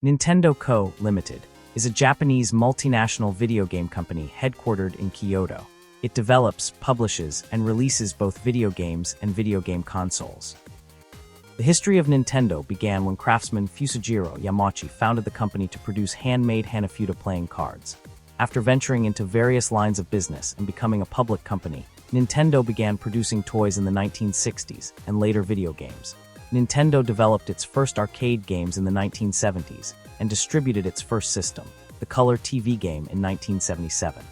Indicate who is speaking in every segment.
Speaker 1: Nintendo Co., Limited is a Japanese multinational video game company headquartered in Kyoto. It develops, publishes, and releases both video games and video game consoles. The history of Nintendo began when craftsman Fusajiro Yamauchi founded the company to produce handmade Hanafuda playing cards. After venturing into various lines of business and becoming a public company, Nintendo began producing toys in the 1960s and later video games. Nintendo developed its first arcade games in the 1970s and distributed its first system, the Color TV game, in 1977.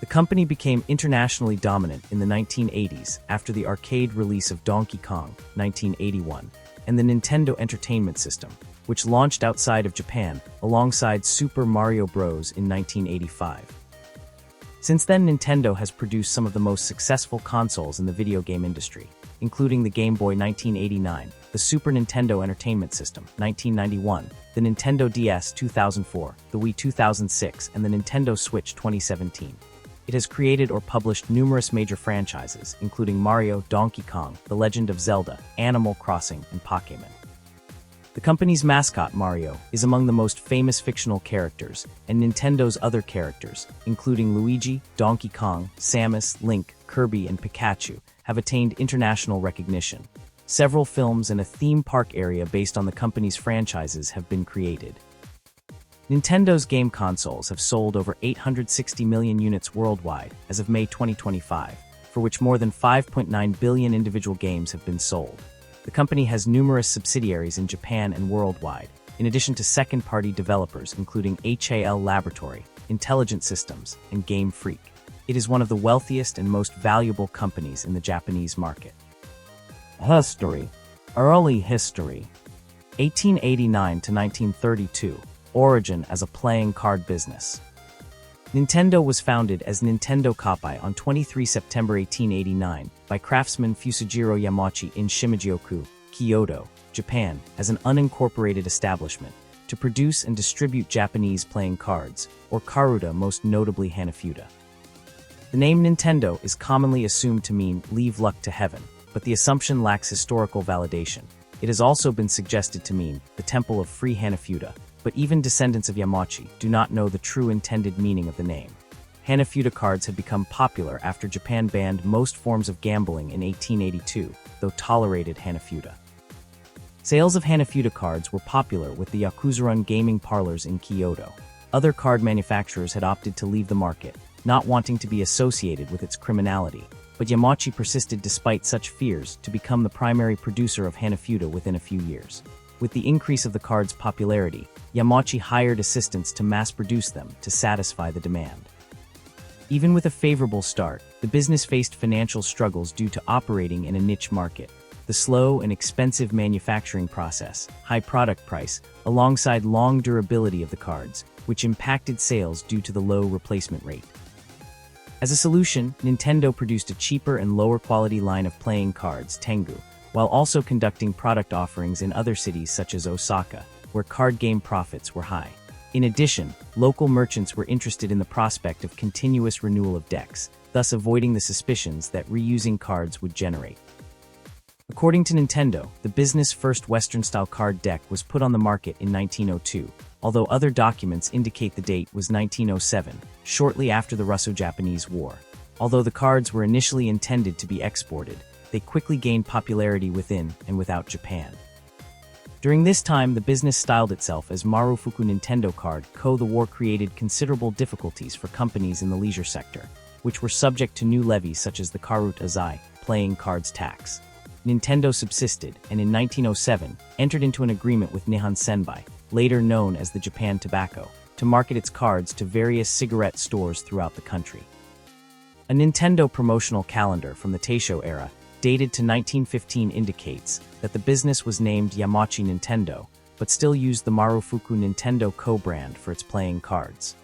Speaker 1: The company became internationally dominant in the 1980s after the arcade release of Donkey Kong, 1981, and the Nintendo Entertainment System, which launched outside of Japan alongside Super Mario Bros. In 1985. Since then, Nintendo has produced some of the most successful consoles in the video game industry, including the Game Boy 1989, the Super Nintendo Entertainment System 1991, the Nintendo DS 2004, the Wii 2006, and the Nintendo Switch 2017. It has created or published numerous major franchises, including Mario, Donkey Kong, The Legend of Zelda, Animal Crossing, and Pokémon. The company's mascot, Mario, is among the most famous fictional characters, and Nintendo's other characters, including Luigi, Donkey Kong, Samus, Link, Kirby, and Pikachu, have attained international recognition. Several films and a theme park area based on the company's franchises have been created. Nintendo's game consoles have sold over 860 million units worldwide as of May 2025, for which more than 5.9 billion individual games have been sold. The company has numerous subsidiaries in Japan and worldwide, in addition to second-party developers including HAL Laboratory, Intelligent Systems, and Game Freak. It is one of the wealthiest and most valuable companies in the Japanese market. History. Early history. 1889 to 1932. Origin as a playing card business. Nintendo was founded as Nintendo Koppai on 23 September 1889 by craftsman Fusajiro Yamauchi in Shimejioku, Kyoto, Japan, as an unincorporated establishment to produce and distribute Japanese playing cards, or karuta, most notably Hanafuda. The name Nintendo is commonly assumed to mean leave luck to heaven, but the assumption lacks historical validation. It has also been suggested to mean the Temple of Free Hanafuda, but even descendants of Yamauchi do not know the true intended meaning of the name. Hanafuda cards had become popular after Japan banned most forms of gambling in 1882, though tolerated Hanafuda. Sales of Hanafuda cards were popular with the Yakuza-run gaming parlors in Kyoto. Other card manufacturers had opted to leave the market, not wanting to be associated with its criminality, but Yamauchi persisted despite such fears to become the primary producer of Hanafuda within a few years. With the increase of the card's popularity, Yamauchi hired assistants to mass-produce them to satisfy the demand. Even with a favorable start, the business faced financial struggles due to operating in a niche market. The slow and expensive manufacturing process, high product price, alongside long durability of the cards, which impacted sales due to the low replacement rate. As a solution, Nintendo produced a cheaper and lower quality line of playing cards, Tengu, while also conducting product offerings in other cities such as Osaka, where card game profits were high. In addition, local merchants were interested in the prospect of continuous renewal of decks, thus avoiding the suspicions that reusing cards would generate. According to Nintendo, the business' first Western-style card deck was put on the market in 1902, although other documents indicate the date was 1907, shortly after the Russo-Japanese War. Although the cards were initially intended to be exported, they quickly gained popularity within and without Japan. During this time, the business styled itself as Marufuku Nintendo Card Co. The war created considerable difficulties for companies in the leisure sector, which were subject to new levies such as the Karut Azai, playing cards tax. Nintendo subsisted, and in 1907, entered into an agreement with Nihon Senbai, later known as the Japan Tobacco, to market its cards to various cigarette stores throughout the country. A Nintendo promotional calendar from the Taisho era, dated to 1915, indicates that the business was named Yamauchi Nintendo, but still used the Marufuku Nintendo Co. brand for its playing cards.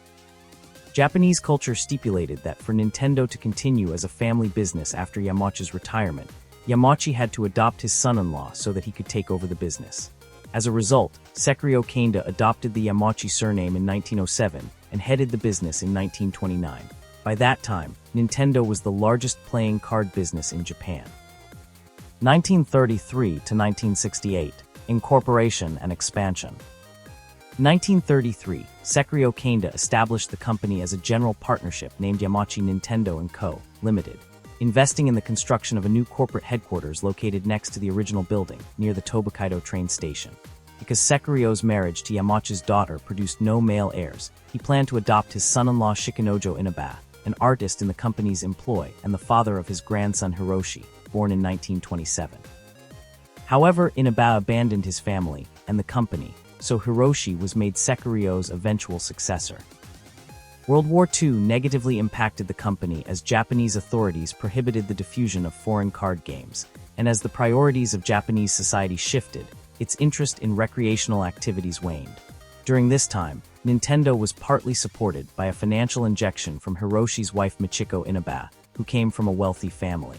Speaker 1: Japanese culture stipulated that for Nintendo to continue as a family business after Yamauchi's retirement, Yamauchi had to adopt his son-in-law so that he could take over the business. As a result, Sekiryo Kanda adopted the Yamauchi surname in 1907 and headed the business in 1929. By that time, Nintendo was the largest playing card business in Japan. 1933 to 1968, Incorporation and Expansion. In 1933, Sekiryo Kanda established the company as a general partnership named Yamachi Nintendo & Co., Limited, investing in the construction of a new corporate headquarters located next to the original building, near the Tobakaido train station. Because Sekiryo's marriage to Yamachi's daughter produced no male heirs, he planned to adopt his son-in-law Shikinojo Inaba, an artist in the company's employ and the father of his grandson Hiroshi, born in 1927. However, Inaba abandoned his family and the company, so Hiroshi was made Sekiryo's eventual successor. World War II negatively impacted the company as Japanese authorities prohibited the diffusion of foreign card games, and as the priorities of Japanese society shifted, its interest in recreational activities waned. During this time, Nintendo was partly supported by a financial injection from Hiroshi's wife Michiko Inaba, who came from a wealthy family.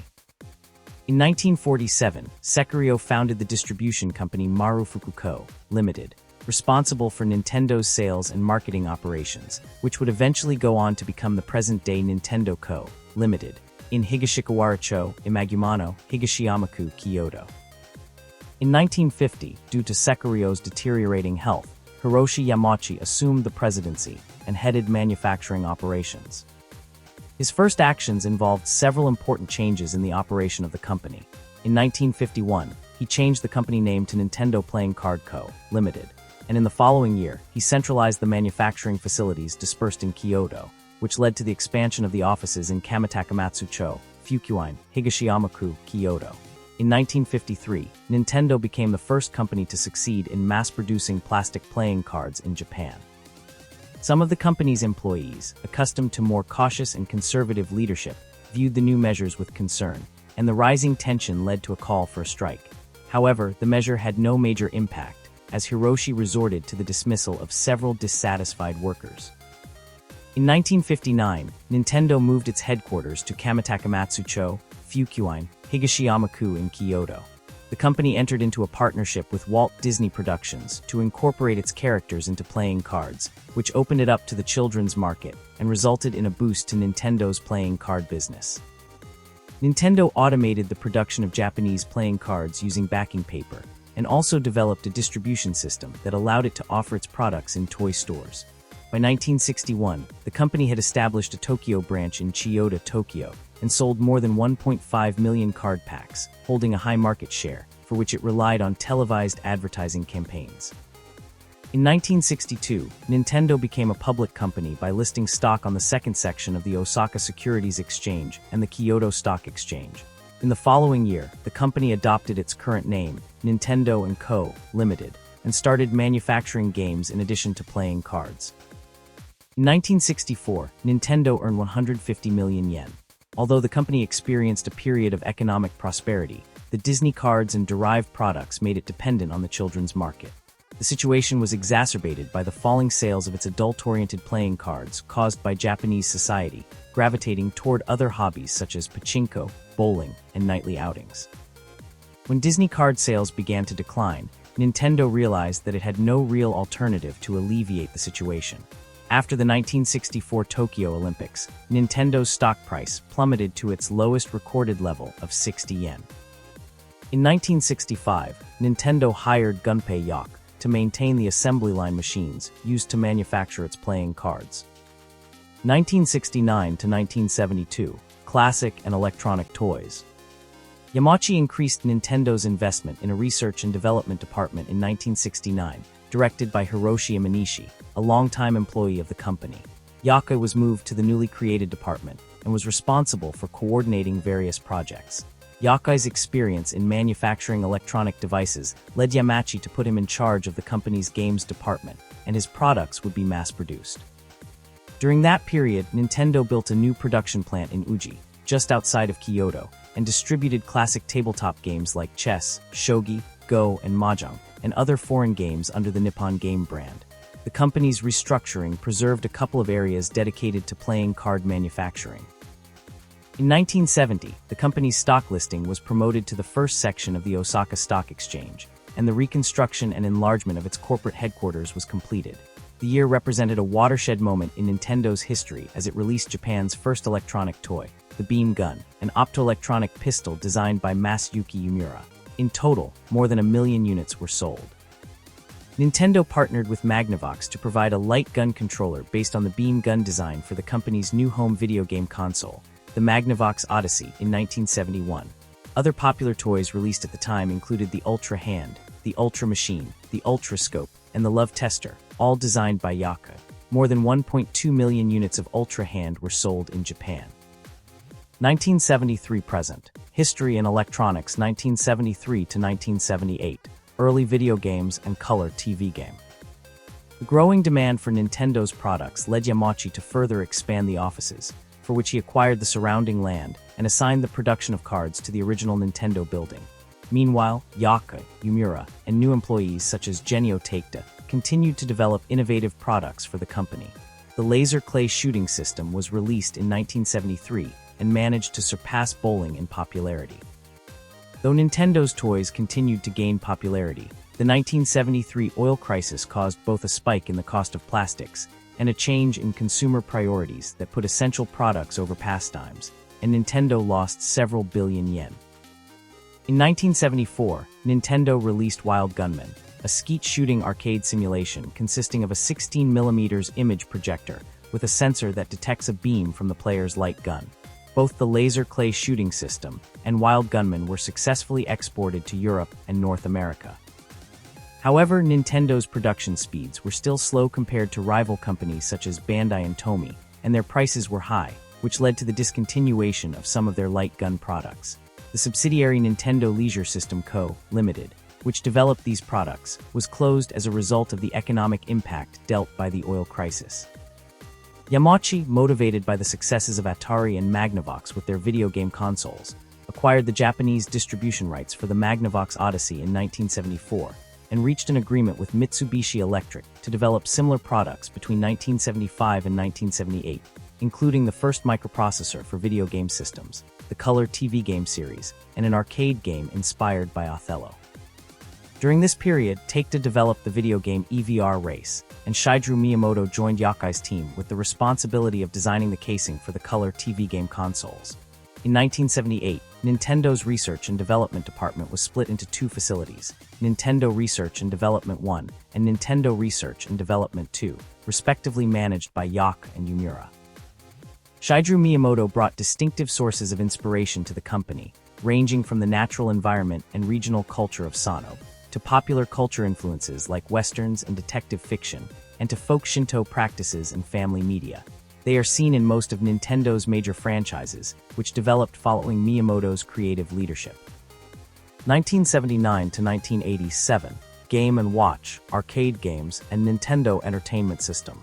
Speaker 1: In 1947, Sekiryo founded the distribution company Marufuku Co., Limited, responsible for Nintendo's sales and marketing operations, which would eventually go on to become the present-day Nintendo Co., Limited, in Higashikawara-cho, Imagumano, Higashiyamaku, Kyoto. In 1950, due to Sekiryo's deteriorating health, Hiroshi Yamachi assumed the presidency and headed manufacturing operations. His first actions involved several important changes in the operation of the company. In 1951, he changed the company name to Nintendo Playing Card Co., Limited, and in the following year, he centralized the manufacturing facilities dispersed in Kyoto, which led to the expansion of the offices in Kamitakamatsu-cho, Fukuine, Higashiyamaku, Kyoto. In 1953, Nintendo became the first company to succeed in mass-producing plastic playing cards in Japan. Some of the company's employees, accustomed to more cautious and conservative leadership, viewed the new measures with concern, and the rising tension led to a call for a strike. However, the measure had no major impact, as Hiroshi resorted to the dismissal of several dissatisfied workers. In 1959, Nintendo moved its headquarters to Kamitakamatsu-cho, Fukuine, Higashiyamaku in Kyoto. The company entered into a partnership with Walt Disney Productions to incorporate its characters into playing cards, which opened it up to the children's market and resulted in a boost to Nintendo's playing card business. Nintendo automated the production of Japanese playing cards using backing paper, and also developed a distribution system that allowed it to offer its products in toy stores. By 1961, the company had established a Tokyo branch in Chiyoda, Tokyo, and sold more than 1.5 million card packs, holding a high market share, for which it relied on televised advertising campaigns. In 1962, Nintendo became a public company by listing stock on the second section of the Osaka Securities Exchange and the Kyoto Stock Exchange. In the following year, the company adopted its current name, Nintendo & Co., Limited, and started manufacturing games in addition to playing cards. In 1964, Nintendo earned 150 million yen. Although the company experienced a period of economic prosperity, the Disney cards and derived products made it dependent on the children's market. The situation was exacerbated by the falling sales of its adult-oriented playing cards caused by Japanese society gravitating toward other hobbies such as pachinko, bowling, and nightly outings. When Disney card sales began to decline, Nintendo realized that it had no real alternative to alleviate the situation. After the 1964 Tokyo Olympics, Nintendo's stock price plummeted to its lowest recorded level of 60 yen. In 1965, Nintendo hired Gunpei Yokoi to maintain the assembly line machines used to manufacture its playing cards. 1969 to 1972, classic and electronic toys. Yamachi increased Nintendo's investment in a research and development department in 1969, directed by Hiroshi Imanishi, a longtime employee of the company. Yokoi was moved to the newly created department and was responsible for coordinating various projects. Yokoi's experience in manufacturing electronic devices led Yamachi to put him in charge of the company's games department, and his products would be mass-produced. During that period, Nintendo built a new production plant in Uji, just outside of Kyoto, and distributed classic tabletop games like chess, shogi, go, and mahjong, and other foreign games under the Nippon Game brand. The company's restructuring preserved a couple of areas dedicated to playing card manufacturing. In 1970, the company's stock listing was promoted to the first section of the Osaka Stock Exchange, and the reconstruction and enlargement of its corporate headquarters was completed. The year represented a watershed moment in Nintendo's history as it released Japan's first electronic toy, the beam gun, an optoelectronic pistol designed by Masayuki Yumura. In total, more than 1 million units were sold. Nintendo partnered with Magnavox to provide a light gun controller based on the beam gun design for the company's new home video game console, the Magnavox Odyssey, in 1971. Other popular toys released at the time included the Ultra Hand, the Ultra Machine, the Ultra Scope, and the Love Tester, all designed by Yaka. More than 1.2 million units of Ultra Hand were sold in Japan. 1973 present. History in electronics 1973 to 1978. Early video games and color TV game. The growing demand for Nintendo's products led Yamauchi to further expand the offices, for which he acquired the surrounding land and assigned the production of cards to the original Nintendo building. Meanwhile, Yaka, Yumura, and new employees such as Genyo Takeda continued to develop innovative products for the company. The laser clay shooting system was released in 1973 and managed to surpass bowling in popularity. Though Nintendo's toys continued to gain popularity, the 1973 oil crisis caused both a spike in the cost of plastics and a change in consumer priorities that put essential products over pastimes, and Nintendo lost several billion yen. In 1974, Nintendo released Wild Gunman, a skeet shooting arcade simulation consisting of a 16mm image projector with a sensor that detects a beam from the player's light gun. Both the laser clay shooting system and Wild Gunman were successfully exported to Europe and North America. However, Nintendo's production speeds were still slow compared to rival companies such as Bandai and Tomy, and their prices were high, which led to the discontinuation of some of their light gun products. The subsidiary Nintendo Leisure System Co., Limited, which developed these products, was closed as a result of the economic impact dealt by the oil crisis. Yamauchi, motivated by the successes of Atari and Magnavox with their video game consoles, acquired the Japanese distribution rights for the Magnavox Odyssey in 1974 and reached an agreement with Mitsubishi Electric to develop similar products between 1975 and 1978, including the first microprocessor for video game systems, the Color TV game series, and an arcade game inspired by Othello. During this period, Takeda developed the video game EVR Race, and Shigeru Miyamoto joined Yakai's team with the responsibility of designing the casing for the Color TV game consoles. In 1978, Nintendo's Research and Development Department was split into two facilities, Nintendo Research and Development 1 and Nintendo Research and Development 2, respectively managed by Yaka and Yumura. Shigeru Miyamoto brought distinctive sources of inspiration to the company, ranging from the natural environment and regional culture of Sano, to popular culture influences like westerns and detective fiction, and to folk Shinto practices and family media. They are seen in most of Nintendo's major franchises, which developed following Miyamoto's creative leadership. 1979 to 1987, Game & Watch, arcade games, and Nintendo Entertainment System.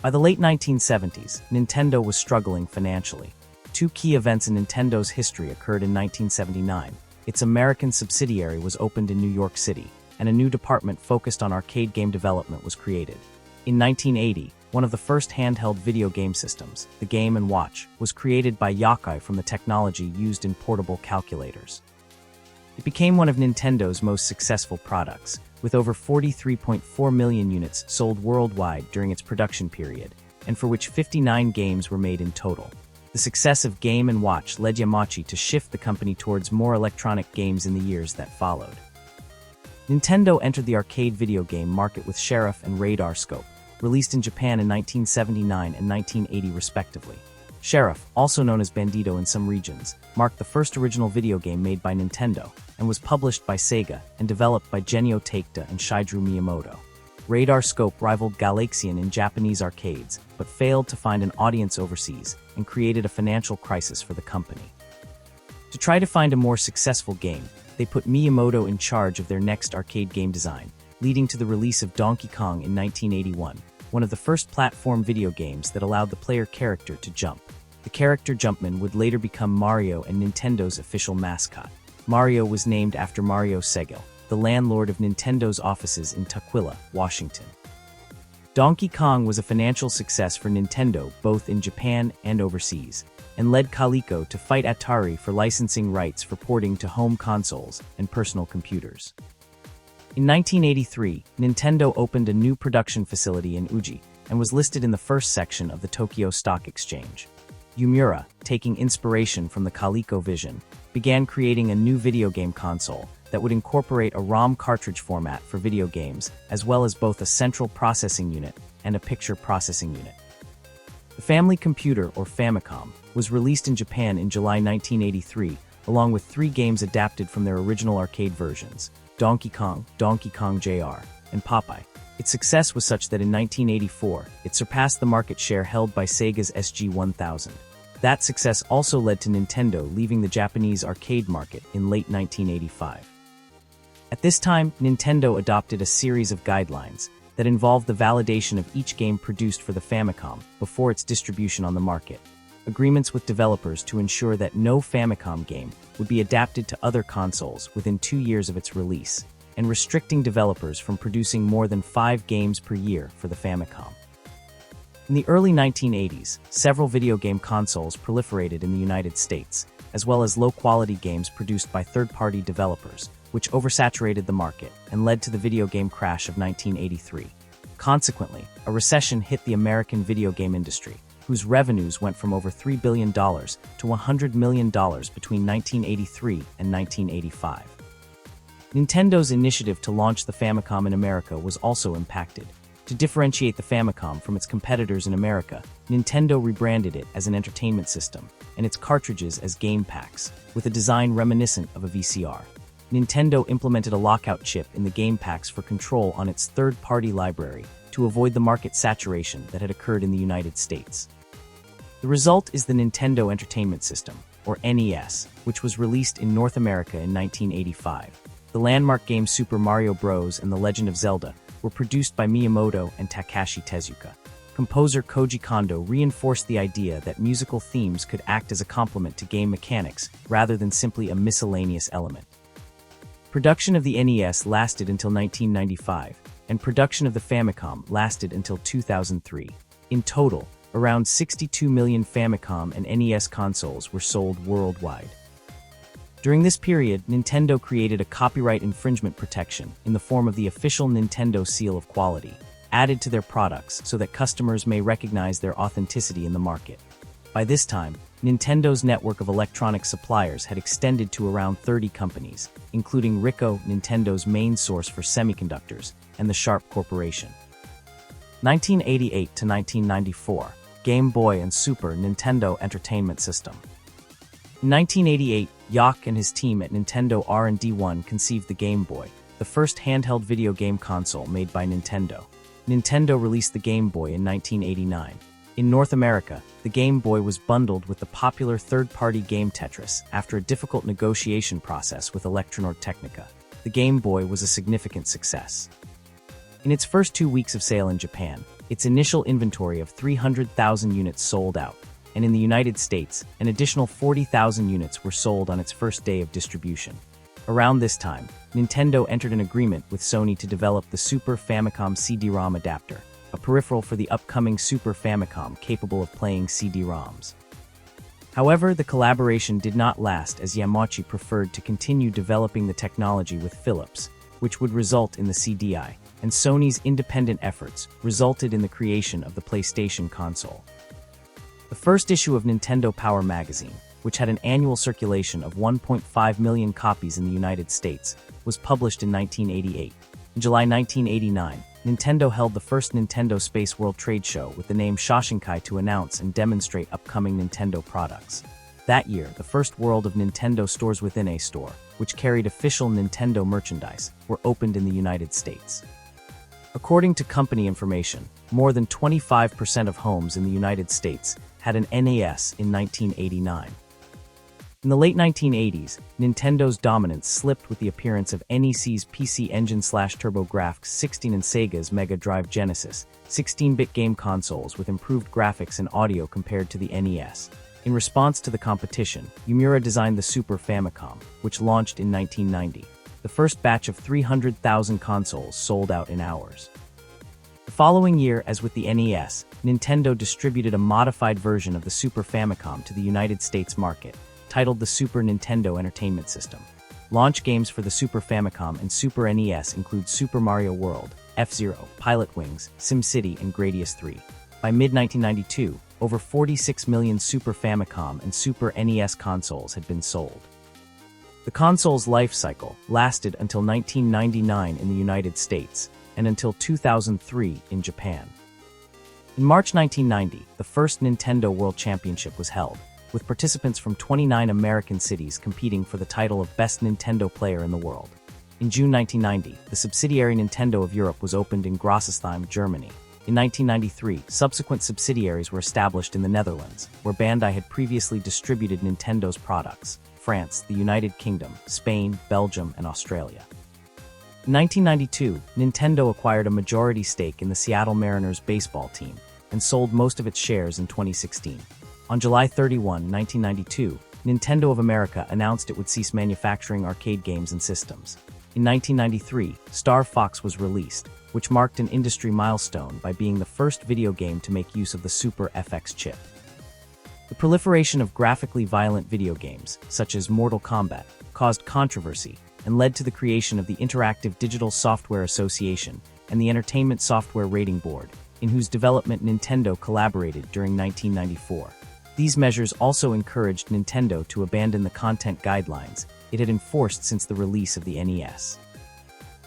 Speaker 1: By the late 1970s, Nintendo was struggling financially. Two key events in Nintendo's history occurred in 1979. Its American subsidiary was opened in New York City, and a new department focused on arcade game development was created. In 1980, one of the first handheld video game systems, the Game & Watch, was created by Yakai from the technology used in portable calculators. It became one of Nintendo's most successful products, with over 43.4 million units sold worldwide during its production period, and for which 59 games were made in total. The success of Game & Watch led Yamauchi to shift the company towards more electronic games in the years that followed. Nintendo entered the arcade video game market with Sheriff and Radar Scope, released in Japan in 1979 and 1980 respectively. Sheriff, also known as Bandito in some regions, marked the first original video game made by Nintendo, and was published by Sega and developed by Genyo Takeda and Shigeru Miyamoto. Radar Scope rivaled Galaxian in Japanese arcades, but failed to find an audience overseas and created a financial crisis for the company. To try to find a more successful game, they put Miyamoto in charge of their next arcade game design, leading to the release of Donkey Kong in 1981, one of the first platform video games that allowed the player character to jump. The character Jumpman would later become Mario and Nintendo's official mascot. Mario was named after Mario Segel, the landlord of Nintendo's offices in Tukwila, Washington. Donkey Kong was a financial success for Nintendo both in Japan and overseas, and led Coleco to fight Atari for licensing rights for porting to home consoles and personal computers. In 1983, Nintendo opened a new production facility in Uji and was listed in the first section of the Tokyo Stock Exchange. Yumura, taking inspiration from the Coleco vision, began creating a new video game console that would incorporate a ROM cartridge format for video games, as well as both a central processing unit and a picture processing unit. The Family Computer, or Famicom, was released in Japan in July 1983, along with 3 games adapted from their original arcade versions: Donkey Kong, Donkey Kong Jr., and Popeye. Its success was such that in 1984, it surpassed the market share held by Sega's SG-1000. That success also led to Nintendo leaving the Japanese arcade market in late 1985. At this time, Nintendo adopted a series of guidelines that involved the validation of each game produced for the Famicom before its distribution on the market, agreements with developers to ensure that no Famicom game would be adapted to other consoles within 2 years of its release, and restricting developers from producing more than 5 games per year for the Famicom. In the early 1980s, several video game consoles proliferated in the United States, as well as low-quality games produced by third-party developers, which oversaturated the market and led to the video game crash of 1983. Consequently, a recession hit the American video game industry, whose revenues went from over $3 billion to $100 million between 1983 and 1985. Nintendo's initiative to launch the Famicom in America was also impacted. To differentiate the Famicom from its competitors in America, Nintendo rebranded it as an entertainment system and its cartridges as game packs, with a design reminiscent of a VCR. Nintendo implemented a lockout chip in the game packs for control on its third-party library to avoid the market saturation that had occurred in the United States. The result is the Nintendo Entertainment System, or NES, which was released in North America in 1985. The landmark games Super Mario Bros. And The Legend of Zelda were produced by Miyamoto and Takashi Tezuka. Composer Koji Kondo reinforced the idea that musical themes could act as a complement to game mechanics rather than simply a miscellaneous element. Production of the NES lasted until 1995, and production of the Famicom lasted until 2003. In total, around 62 million Famicom and NES consoles were sold worldwide. During this period, Nintendo created a copyright infringement protection in the form of the official Nintendo Seal of Quality, added to their products so that customers may recognize their authenticity in the market. By this time, Nintendo's network of electronic suppliers had extended to around 30 companies, including Ricoh, Nintendo's main source for semiconductors, and the Sharp Corporation. 1988 to 1994, Game Boy and Super Nintendo Entertainment System. In 1988, Yock and his team at Nintendo R&D1 conceived the Game Boy, the first handheld video game console made by Nintendo. Nintendo released the Game Boy in 1989. In North America, the Game Boy was bundled with the popular third-party game Tetris after a difficult negotiation process with Electronord Technica. The Game Boy was a significant success. In its first 2 weeks of sale in Japan, its initial inventory of 300,000 units sold out, and in the United States, an additional 40,000 units were sold on its first day of distribution. Around this time, Nintendo entered an agreement with Sony to develop the Super Famicom CD-ROM adapter, a peripheral for the upcoming Super Famicom capable of playing CD-ROMs. However, the collaboration did not last as Yamauchi preferred to continue developing the technology with Philips, which would result in the CDI, and Sony's independent efforts resulted in the creation of the PlayStation console. The first issue of Nintendo Power magazine, which had an annual circulation of 1.5 million copies in the United States, was published in 1988. In July 1989, Nintendo held the first Nintendo Space World trade show with the name Shoshinkai to announce and demonstrate upcoming Nintendo products. That year, the first World of Nintendo stores within a store, which carried official Nintendo merchandise, were opened in the United States. According to company information, more than 25% of homes in the United States had an NES in 1989. In the late 1980s, Nintendo's dominance slipped with the appearance of NEC's PC Engine/TurboGrafx 16 and Sega's Mega Drive Genesis, 16-bit game consoles with improved graphics and audio compared to the NES. In response to the competition, Yamura designed the Super Famicom, which launched in 1990. The first batch of 300,000 consoles sold out in hours. The following year, as with the NES, Nintendo distributed a modified version of the Super Famicom to the United States market, titled the Super Nintendo Entertainment System. Launch games for the Super Famicom and Super NES include Super Mario World, F-Zero, Pilot Wings, SimCity, and Gradius 3. By mid-1992, over 46 million Super Famicom and Super NES consoles had been sold. The console's life cycle lasted until 1999 in the United States and until 2003 in Japan. In March 1990, the first Nintendo World Championship was held, with participants from 29 American cities competing for the title of Best Nintendo Player in the World. In June 1990, the subsidiary Nintendo of Europe was opened in Grossistheim, Germany. In 1993, subsequent subsidiaries were established in the Netherlands, where Bandai had previously distributed Nintendo's products, France, the United Kingdom, Spain, Belgium, and Australia. In 1992, Nintendo acquired a majority stake in the Seattle Mariners baseball team and sold most of its shares in 2016. On July 31, 1992, Nintendo of America announced it would cease manufacturing arcade games and systems. In 1993, Star Fox was released, which marked an industry milestone by being the first video game to make use of the Super FX chip. The proliferation of graphically violent video games, such as Mortal Kombat, caused controversy and led to the creation of the Interactive Digital Software Association and the Entertainment Software Rating Board, in whose development Nintendo collaborated during 1994. These measures also encouraged Nintendo to abandon the content guidelines it had enforced since the release of the NES.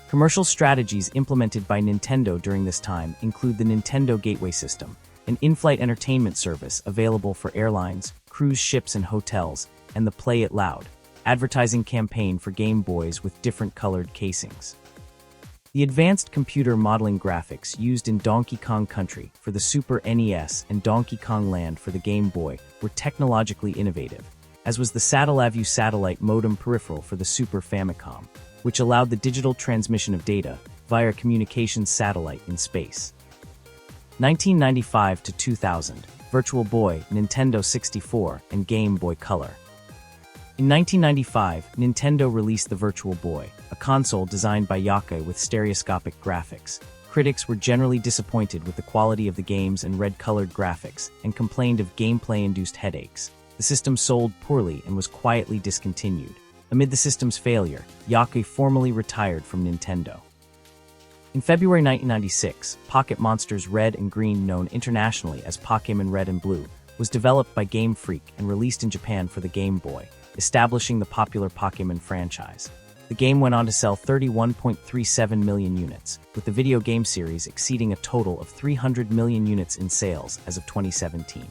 Speaker 1: Commercial strategies implemented by Nintendo during this time include the Nintendo Gateway System, an in-flight entertainment service available for airlines, cruise ships and hotels, and the Play It Loud advertising campaign for Game Boys with different colored casings. The advanced computer modeling graphics used in Donkey Kong Country for the Super NES and Donkey Kong Land for the Game Boy were technologically innovative, as was the Satellaview satellite modem peripheral for the Super Famicom, which allowed the digital transmission of data via a communications satellite in space. 1995 to 2000, Virtual Boy, Nintendo 64, and Game Boy Color. In 1995, Nintendo released the Virtual Boy, a console designed by Yakai with stereoscopic graphics. Critics were generally disappointed with the quality of the games and red-colored graphics and complained of gameplay-induced headaches. The system sold poorly and was quietly discontinued. Amid the system's failure, Yakai formally retired from Nintendo. In February 1996, Pocket Monsters Red and Green, known internationally as Pokémon Red and Blue, was developed by Game Freak and released in Japan for the Game Boy, establishing the popular Pokémon franchise. The game went on to sell 31.37 million units, with the video game series exceeding a total of 300 million units in sales as of 2017.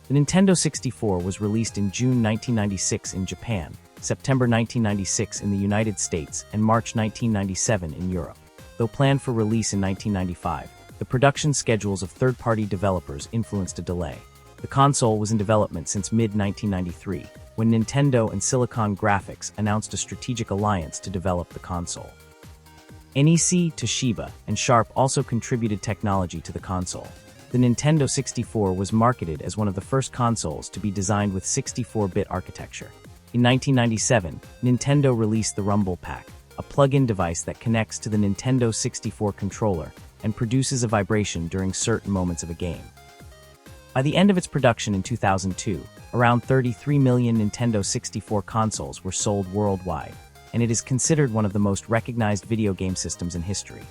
Speaker 1: The Nintendo 64 was released in June 1996 in Japan, September 1996 in the United States, and March 1997 in Europe. Though planned for release in 1995, the production schedules of third-party developers influenced a delay. The console was in development since mid-1993, when Nintendo and Silicon Graphics announced a strategic alliance to develop the console. NEC, Toshiba, and Sharp also contributed technology to the console. The Nintendo 64 was marketed as one of the first consoles to be designed with 64-bit architecture. In 1997, Nintendo released the Rumble Pack, a plug-in device that connects to the Nintendo 64 controller and produces a vibration during certain moments of a game. By the end of its production in 2002, around 33 million Nintendo 64 consoles were sold worldwide, and it is considered one of the most recognized video game systems in history.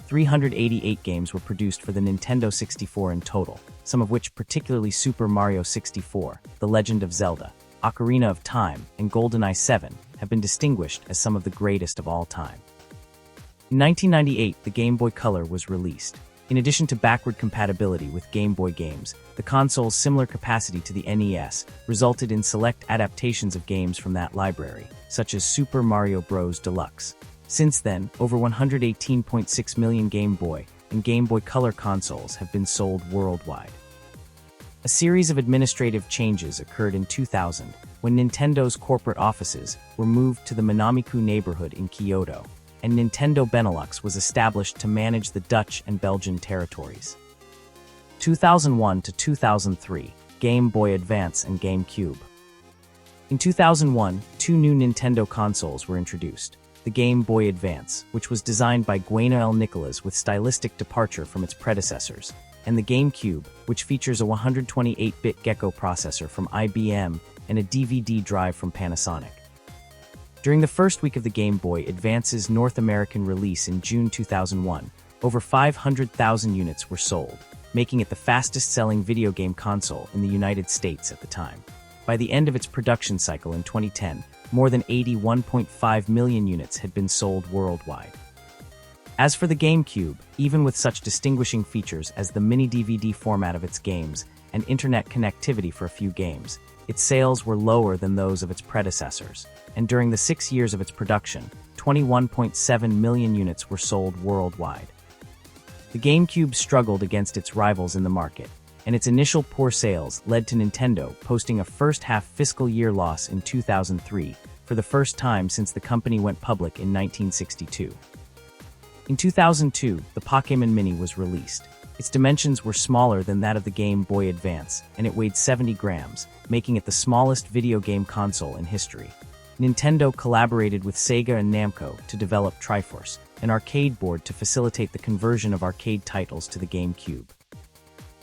Speaker 1: 388 games were produced for the Nintendo 64 in total, some of which, particularly Super Mario 64, The Legend of Zelda, Ocarina of Time, and GoldenEye 7, have been distinguished as some of the greatest of all time. In 1998, the Game Boy Color was released. In addition to backward compatibility with Game Boy games, the console's similar capacity to the NES resulted in select adaptations of games from that library, such as Super Mario Bros. Deluxe. Since then, over 118.6 million Game Boy and Game Boy Color consoles have been sold worldwide. A series of administrative changes occurred in 2000 when Nintendo's corporate offices were moved to the Minamiku neighborhood in Kyoto, and Nintendo Benelux was established to manage the Dutch and Belgian territories. 2001 to 2003, Game Boy Advance and GameCube. In 2001, two new Nintendo consoles were introduced. The Game Boy Advance, which was designed by Gueno L. Nicolas with stylistic departure from its predecessors, and the GameCube, which features a 128-bit Gecko processor from IBM and a DVD drive from Panasonic. During the first week of the Game Boy Advance's North American release in June 2001, over 500,000 units were sold, making it the fastest-selling video game console in the United States at the time. By the end of its production cycle in 2010, more than 81.5 million units had been sold worldwide. As for the GameCube, even with such distinguishing features as the mini DVD format of its games and internet connectivity for a few games, its sales were lower than those of its predecessors, and during the 6 years of its production, 21.7 million units were sold worldwide. The GameCube struggled against its rivals in the market, and its initial poor sales led to Nintendo posting a first-half fiscal year loss in 2003, for the first time since the company went public in 1962. In 2002, the Pokémon Mini was released. Its dimensions were smaller than that of the Game Boy Advance, and it weighed 70 grams, making it the smallest video game console in history. Nintendo collaborated with Sega and Namco to develop Triforce, an arcade board to facilitate the conversion of arcade titles to the GameCube.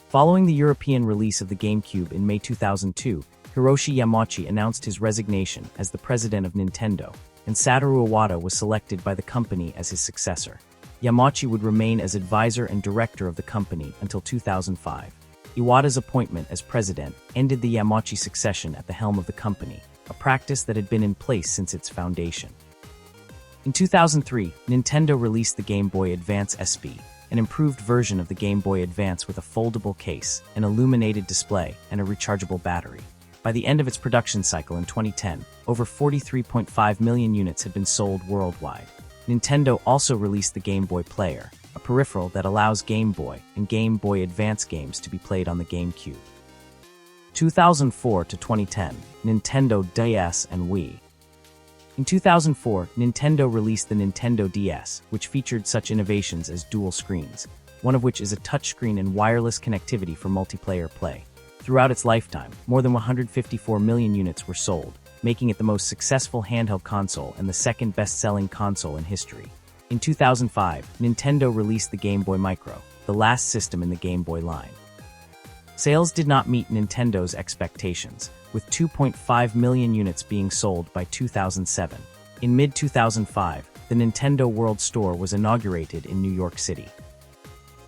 Speaker 1: Following the European release of the GameCube in May 2002, Hiroshi Yamauchi announced his resignation as the president of Nintendo, and Satoru Iwata was selected by the company as his successor. Yamauchi would remain as advisor and director of the company until 2005. Iwata's appointment as president ended the Yamauchi succession at the helm of the company, a practice that had been in place since its foundation. In 2003, Nintendo released the Game Boy Advance SP, an improved version of the Game Boy Advance with a foldable case, an illuminated display, and a rechargeable battery. By the end of its production cycle in 2010, over 43.5 million units had been sold worldwide. Nintendo also released the Game Boy Player, a peripheral that allows Game Boy and Game Boy Advance games to be played on the GameCube. 2004 to 2010, Nintendo DS and Wii. In 2004, Nintendo released the Nintendo DS, which featured such innovations as dual screens, one of which is a touchscreen and wireless connectivity for multiplayer play. Throughout its lifetime, more than 154 million units were sold, making it the most successful handheld console and the second best-selling console in history. In 2005, Nintendo released the Game Boy Micro, the last system in the Game Boy line. Sales did not meet Nintendo's expectations, with 2.5 million units being sold by 2007. In mid-2005, the Nintendo World Store was inaugurated in New York City.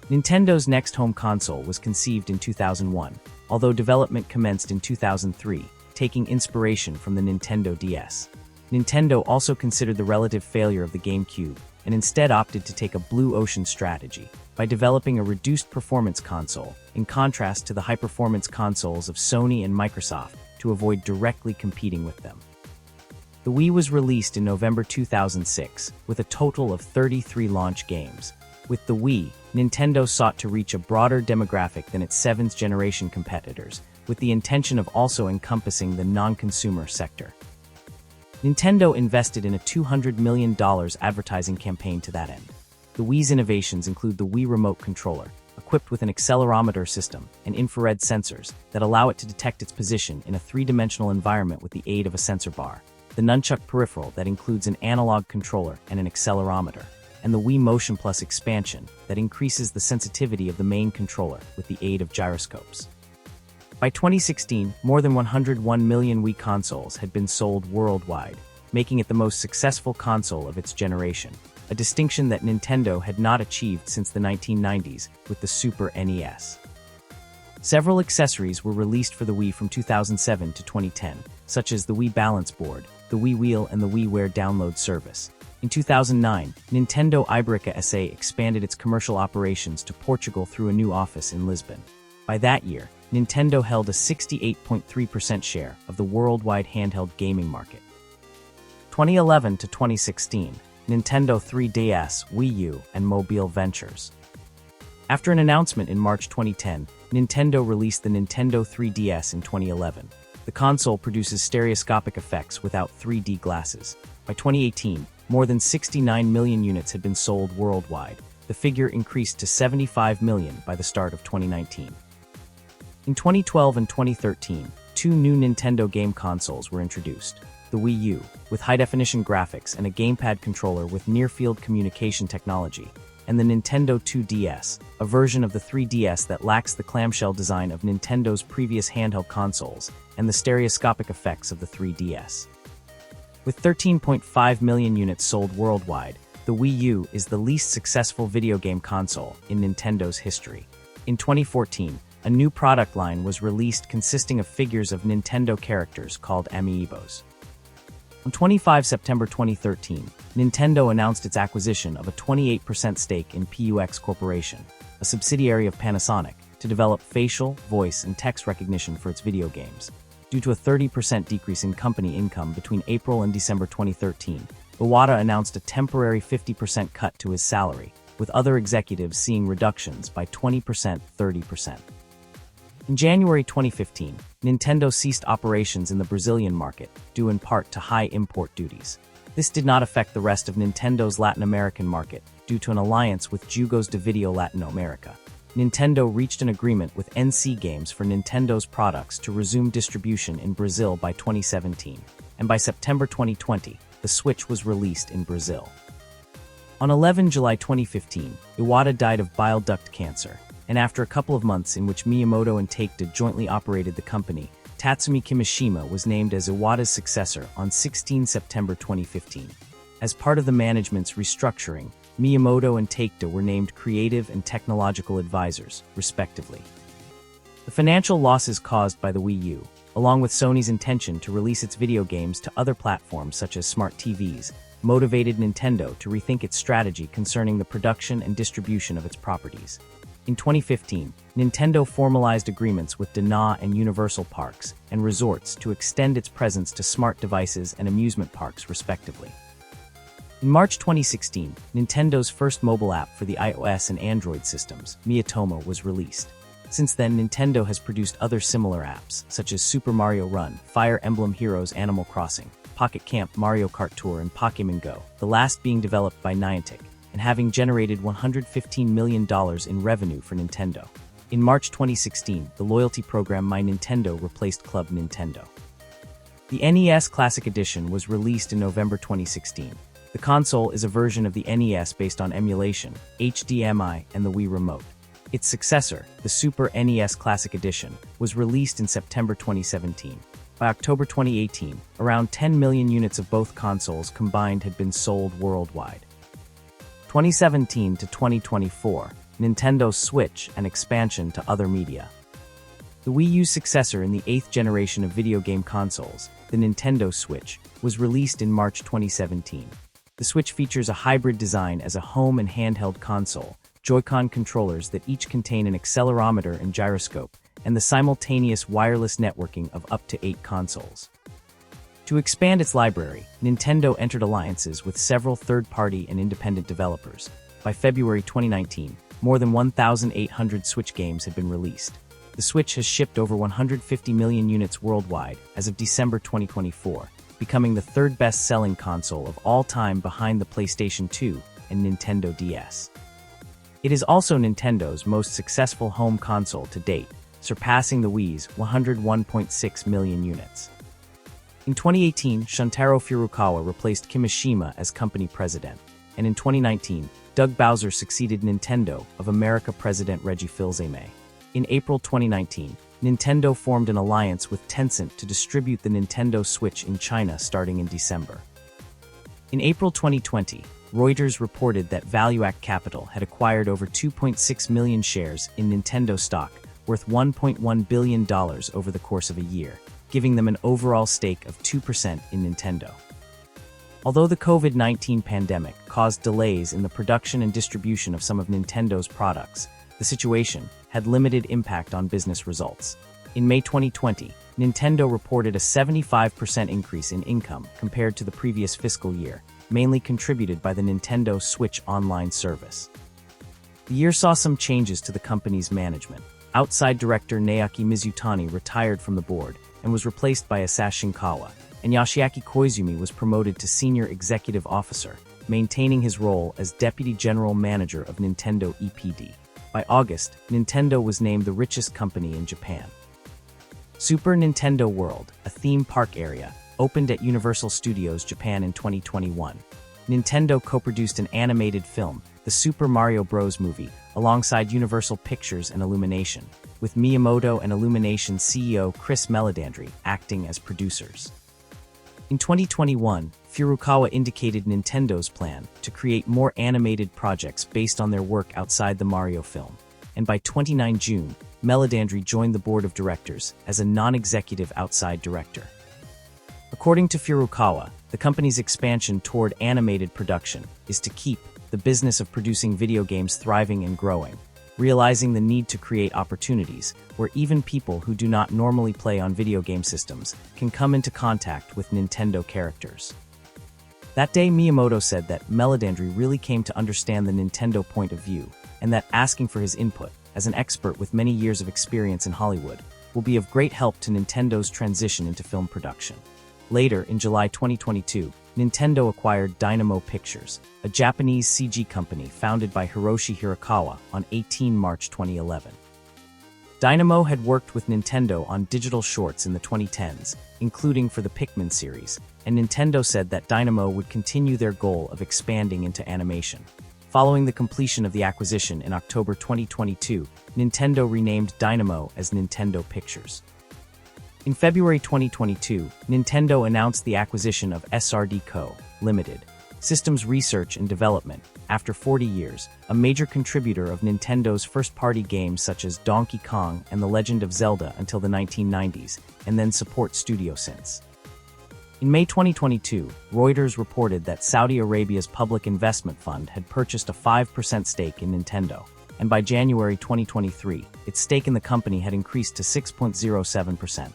Speaker 1: Nintendo's next home console was conceived in 2001, although development commenced in 2003, taking inspiration from the Nintendo DS. Nintendo also considered the relative failure of the GameCube and instead opted to take a blue ocean strategy by developing a reduced performance console, in contrast to the high-performance consoles of Sony and Microsoft, to avoid directly competing with them. The Wii was released in November 2006, with a total of 33 launch games. With the Wii, Nintendo sought to reach a broader demographic than its 7th-generation competitors, with the intention of also encompassing the non-consumer sector. Nintendo invested in a $200 million advertising campaign to that end. The Wii's innovations include the Wii Remote Controller, equipped with an accelerometer system and infrared sensors that allow it to detect its position in a three-dimensional environment with the aid of a sensor bar, the Nunchuck peripheral that includes an analog controller and an accelerometer, and the Wii Motion Plus expansion that increases the sensitivity of the main controller with the aid of gyroscopes. By 2016, more than 101 million Wii consoles had been sold worldwide, making it the most successful console of its generation, a distinction that Nintendo had not achieved since the 1990s with the Super NES. Several accessories were released for the Wii from 2007 to 2010, such as the Wii Balance Board, the Wii Wheel, and the WiiWare download service. In 2009, Nintendo Iberica SA expanded its commercial operations to Portugal through a new office in Lisbon. By that year, Nintendo held a 68.3% share of the worldwide handheld gaming market. 2011 to 2016, Nintendo 3DS, Wii U, and Mobile Ventures. After an announcement in March 2010, Nintendo released the Nintendo 3DS in 2011. The console produces stereoscopic effects without 3D glasses. By 2018, more than 69 million units had been sold worldwide. The figure increased to 75 million by the start of 2019. In 2012 and 2013, two new Nintendo game consoles were introduced. The Wii U, with high-definition graphics and a gamepad controller with near-field communication technology, and the Nintendo 2DS, a version of the 3DS that lacks the clamshell design of Nintendo's previous handheld consoles and the stereoscopic effects of the 3DS. With 13.5 million units sold worldwide, the Wii U is the least successful video game console in Nintendo's history. In 2014, a new product line was released consisting of figures of Nintendo characters called Amiibos. On 25 September 2013, Nintendo announced its acquisition of a 28% stake in PUX Corporation, a subsidiary of Panasonic, to develop facial, voice, and text recognition for its video games. Due to a 30% decrease in company income between April and December 2013, Iwata announced a temporary 50% cut to his salary, with other executives seeing reductions by 20%, 30%. In January 2015, Nintendo ceased operations in the Brazilian market, due in part to high import duties. This did not affect the rest of Nintendo's Latin American market, due to an alliance with Jogos de Video Latin America. Nintendo reached an agreement with NC Games for Nintendo's products to resume distribution in Brazil by 2017, and by September 2020, the Switch was released in Brazil. On 11 July 2015, Iwata died of bile duct cancer, and after a couple of months in which Miyamoto and Take-Two jointly operated the company, Tatsumi Kimishima was named as Iwata's successor on 16 September 2015. As part of the management's restructuring, Miyamoto and Take-Two were named creative and technological advisors, respectively. The financial losses caused by the Wii U, along with Sony's intention to release its video games to other platforms such as smart TVs, motivated Nintendo to rethink its strategy concerning the production and distribution of its properties. In 2015, Nintendo formalized agreements with Dana and Universal Parks and Resorts to extend its presence to smart devices and amusement parks, respectively. In March 2016, Nintendo's first mobile app for the iOS and Android systems, Miitomo, was released. Since then, Nintendo has produced other similar apps, such as Super Mario Run, Fire Emblem Heroes Animal Crossing, Pocket Camp Mario Kart Tour, and Pokémon Go, the last being developed by Niantic, and having generated $115 million in revenue for Nintendo. In March 2016, the loyalty program My Nintendo replaced Club Nintendo. The NES Classic Edition was released in November 2016. The console is a version of the NES based on emulation, HDMI, and the Wii Remote. Its successor, the Super NES Classic Edition, was released in September 2017. By October 2018, around 10 million units of both consoles combined had been sold worldwide. 2017 to 2024, Nintendo Switch and expansion to other media. The Wii U's successor in the 8th generation of video game consoles, the Nintendo Switch, was released in March 2017. The Switch features a hybrid design as a home and handheld console, Joy-Con controllers that each contain an accelerometer and gyroscope, and the simultaneous wireless networking of up to 8 consoles. To expand its library, Nintendo entered alliances with several third-party and independent developers. By February 2019, more than 1,800 Switch games had been released. The Switch has shipped over 150 million units worldwide as of December 2024, becoming the third best-selling console of all time behind the PlayStation 2 and Nintendo DS. It is also Nintendo's most successful home console to date, surpassing the Wii's 101.6 million units. In 2018, Shuntaro Furukawa replaced Kimishima as company president, and in 2019, Doug Bowser succeeded Nintendo of America president Reggie Fils-Aimé. In April 2019, Nintendo formed an alliance with Tencent to distribute the Nintendo Switch in China starting in December. In April 2020, Reuters reported that ValueAct Capital had acquired over 2.6 million shares in Nintendo stock, worth $1.1 billion over the course of a year, giving them an overall stake of 2% in Nintendo. Although the COVID-19 pandemic caused delays in the production and distribution of some of Nintendo's products, the situation had limited impact on business results. In May 2020, Nintendo reported a 75% increase in income compared to the previous fiscal year, mainly contributed by the Nintendo Switch Online service. The year saw some changes to the company's management. Outside director Naoki Mizutani retired from the board and was replaced by Asashi Shinkawa, and Yoshiaki Koizumi was promoted to senior executive officer, maintaining his role as deputy general manager of Nintendo EPD. By August, Nintendo was named the richest company in Japan. Super Nintendo World, a theme park area, opened at Universal Studios Japan in 2021. Nintendo co-produced an animated film, the Super Mario Bros. Movie, alongside Universal Pictures and Illumination, with Miyamoto and Illumination CEO Chris Meledandri acting as producers. In 2021, Furukawa indicated Nintendo's plan to create more animated projects based on their work outside the Mario film, and by 29 June, Meledandri joined the board of directors as a non-executive outside director. According to Furukawa, the company's expansion toward animated production is to keep the business of producing video games thriving and growing, realizing the need to create opportunities where even people who do not normally play on video game systems can come into contact with Nintendo characters. That day, Miyamoto said that Melodandry really came to understand the Nintendo point of view, and that asking for his input, as an expert with many years of experience in Hollywood, will be of great help to Nintendo's transition into film production. Later, in July 2022, Nintendo acquired Dynamo Pictures, a Japanese CG company founded by Hiroshi Hirakawa on 18 March 2011. Dynamo had worked with Nintendo on digital shorts in the 2010s, including for the Pikmin series, and Nintendo said that Dynamo would continue their goal of expanding into animation. Following the completion of the acquisition in October 2022, Nintendo renamed Dynamo as Nintendo Pictures. In February 2022, Nintendo announced the acquisition of SRD Co., Ltd., Systems Research and Development, after 40 years, a major contributor of Nintendo's first-party games such as Donkey Kong and The Legend of Zelda until the 1990s, and then support studio since. In May 2022, Reuters reported that Saudi Arabia's public investment fund had purchased a 5% stake in Nintendo, and by January 2023, its stake in the company had increased to 6.07%.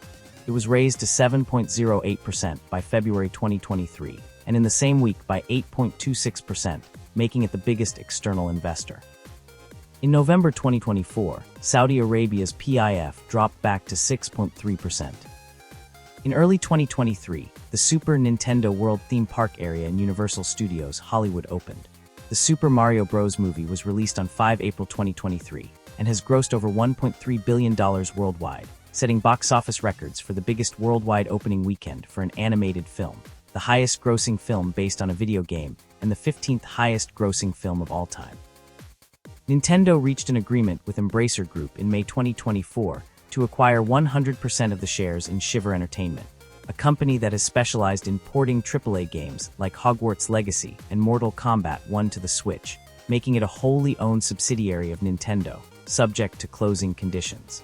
Speaker 1: It was raised to 7.08% by February 2023, and in the same week by 8.26%, making it the biggest external investor. In November 2024, Saudi Arabia's PIF dropped back to 6.3%. In early 2023, the Super Nintendo World theme park area in Universal Studios Hollywood opened. The Super Mario Bros. Movie was released on 5 April 2023 and has grossed over $1.3 billion worldwide, setting box office records for the biggest worldwide opening weekend for an animated film, the highest grossing film based on a video game, and the 15th highest grossing film of all time. Nintendo reached an agreement with Embracer Group in May 2024 to acquire 100% of the shares in Shiver Entertainment, a company that has specialized in porting AAA games like Hogwarts Legacy and Mortal Kombat 1 to the Switch, making it a wholly owned subsidiary of Nintendo, subject to closing conditions.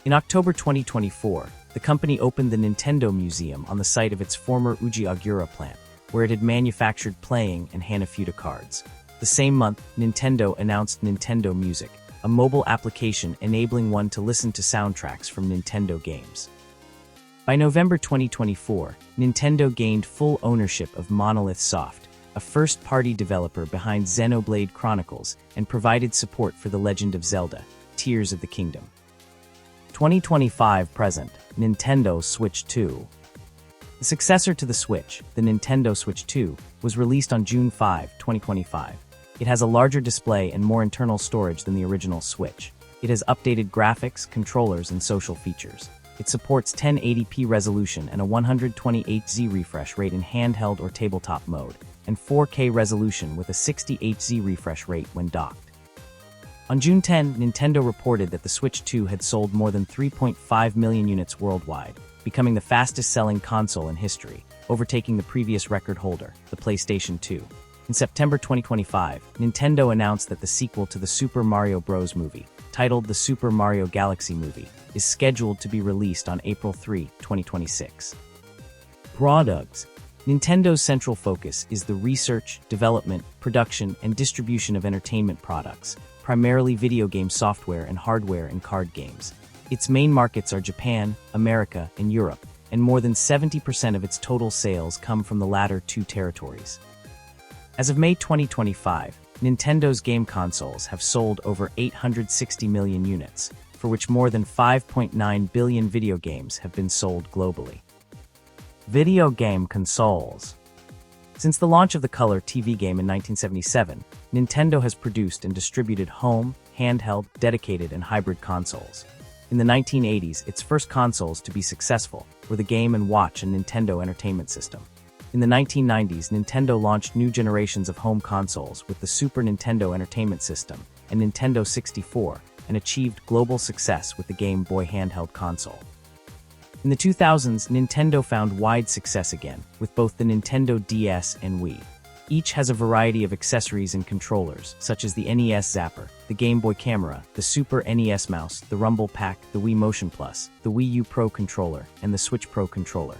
Speaker 1: In October 2024, the company opened the Nintendo Museum on the site of its former Uji Agura plant, where it had manufactured playing and Hanafuda cards. The same month, Nintendo announced Nintendo Music, a mobile application enabling one to listen to soundtracks from Nintendo games. By November 2024, Nintendo gained full ownership of Monolith Soft, a first-party developer behind Xenoblade Chronicles, and provided support for The Legend of Zelda: Tears of the Kingdom. 2025 present, Nintendo Switch 2. The successor to the Switch, the Nintendo Switch 2, was released on June 5, 2025. It has a larger display and more internal storage than the original Switch. It has updated graphics, controllers, and social features. It supports 1080p resolution and a 128Hz refresh rate in handheld or tabletop mode, and 4K resolution with a 60Hz refresh rate when docked. On June 10, Nintendo reported that the Switch 2 had sold more than 3.5 million units worldwide, becoming the fastest-selling console in history, overtaking the previous record holder, the PlayStation 2. In September 2025, Nintendo announced that the sequel to the Super Mario Bros. Movie, titled The Super Mario Galaxy Movie, is scheduled to be released on April 3, 2026. Products. Nintendo's central focus is the research, development, production, and distribution of entertainment products, primarily video game software and hardware and card games. Its main markets are Japan, America, and Europe, and more than 70% of its total sales come from the latter two territories. As of May 2025, Nintendo's game consoles have sold over 860 million units, for which more than 5.9 billion video games have been sold globally. Video game consoles. Since the launch of the Color TV game in 1977, Nintendo has produced and distributed home, handheld, dedicated, and hybrid consoles. In the 1980s, its first consoles to be successful were the Game & Watch and Nintendo Entertainment System. In the 1990s, Nintendo launched new generations of home consoles with the Super Nintendo Entertainment System and Nintendo 64, and achieved global success with the Game Boy handheld console. In the 2000s, Nintendo found wide success again, with both the Nintendo DS and Wii. Each has a variety of accessories and controllers, such as the NES Zapper, the Game Boy Camera, the Super NES Mouse, the Rumble Pack, the Wii Motion Plus, the Wii U Pro Controller, and the Switch Pro Controller.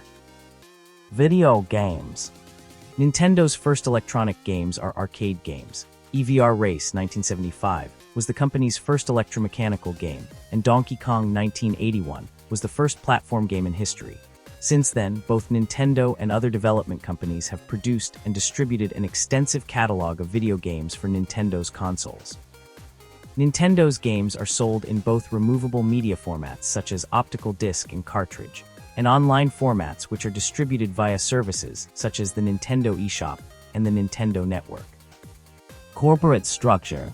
Speaker 1: Video games. Nintendo's first electronic games are arcade games. EVR Race 1975 was the company's first electromechanical game, and Donkey Kong 1981 was the first platform game in history. Since then, both Nintendo and other development companies have produced and distributed an extensive catalog of video games for Nintendo's consoles. Nintendo's games are sold in both removable media formats such as optical disc and cartridge, and online formats which are distributed via services such as the Nintendo eShop and the Nintendo Network. Corporate structure.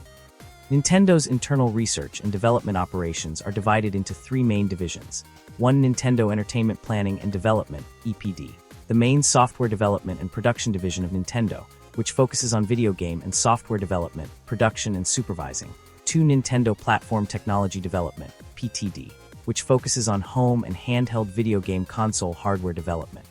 Speaker 1: Nintendo's internal research and development operations are divided into three main divisions. One, Nintendo Entertainment Planning and Development, EPD, the main software development and production division of Nintendo, which focuses on video game and software development, production, and supervising. Two, Nintendo Platform Technology Development, PTD, which focuses on home and handheld video game console hardware development.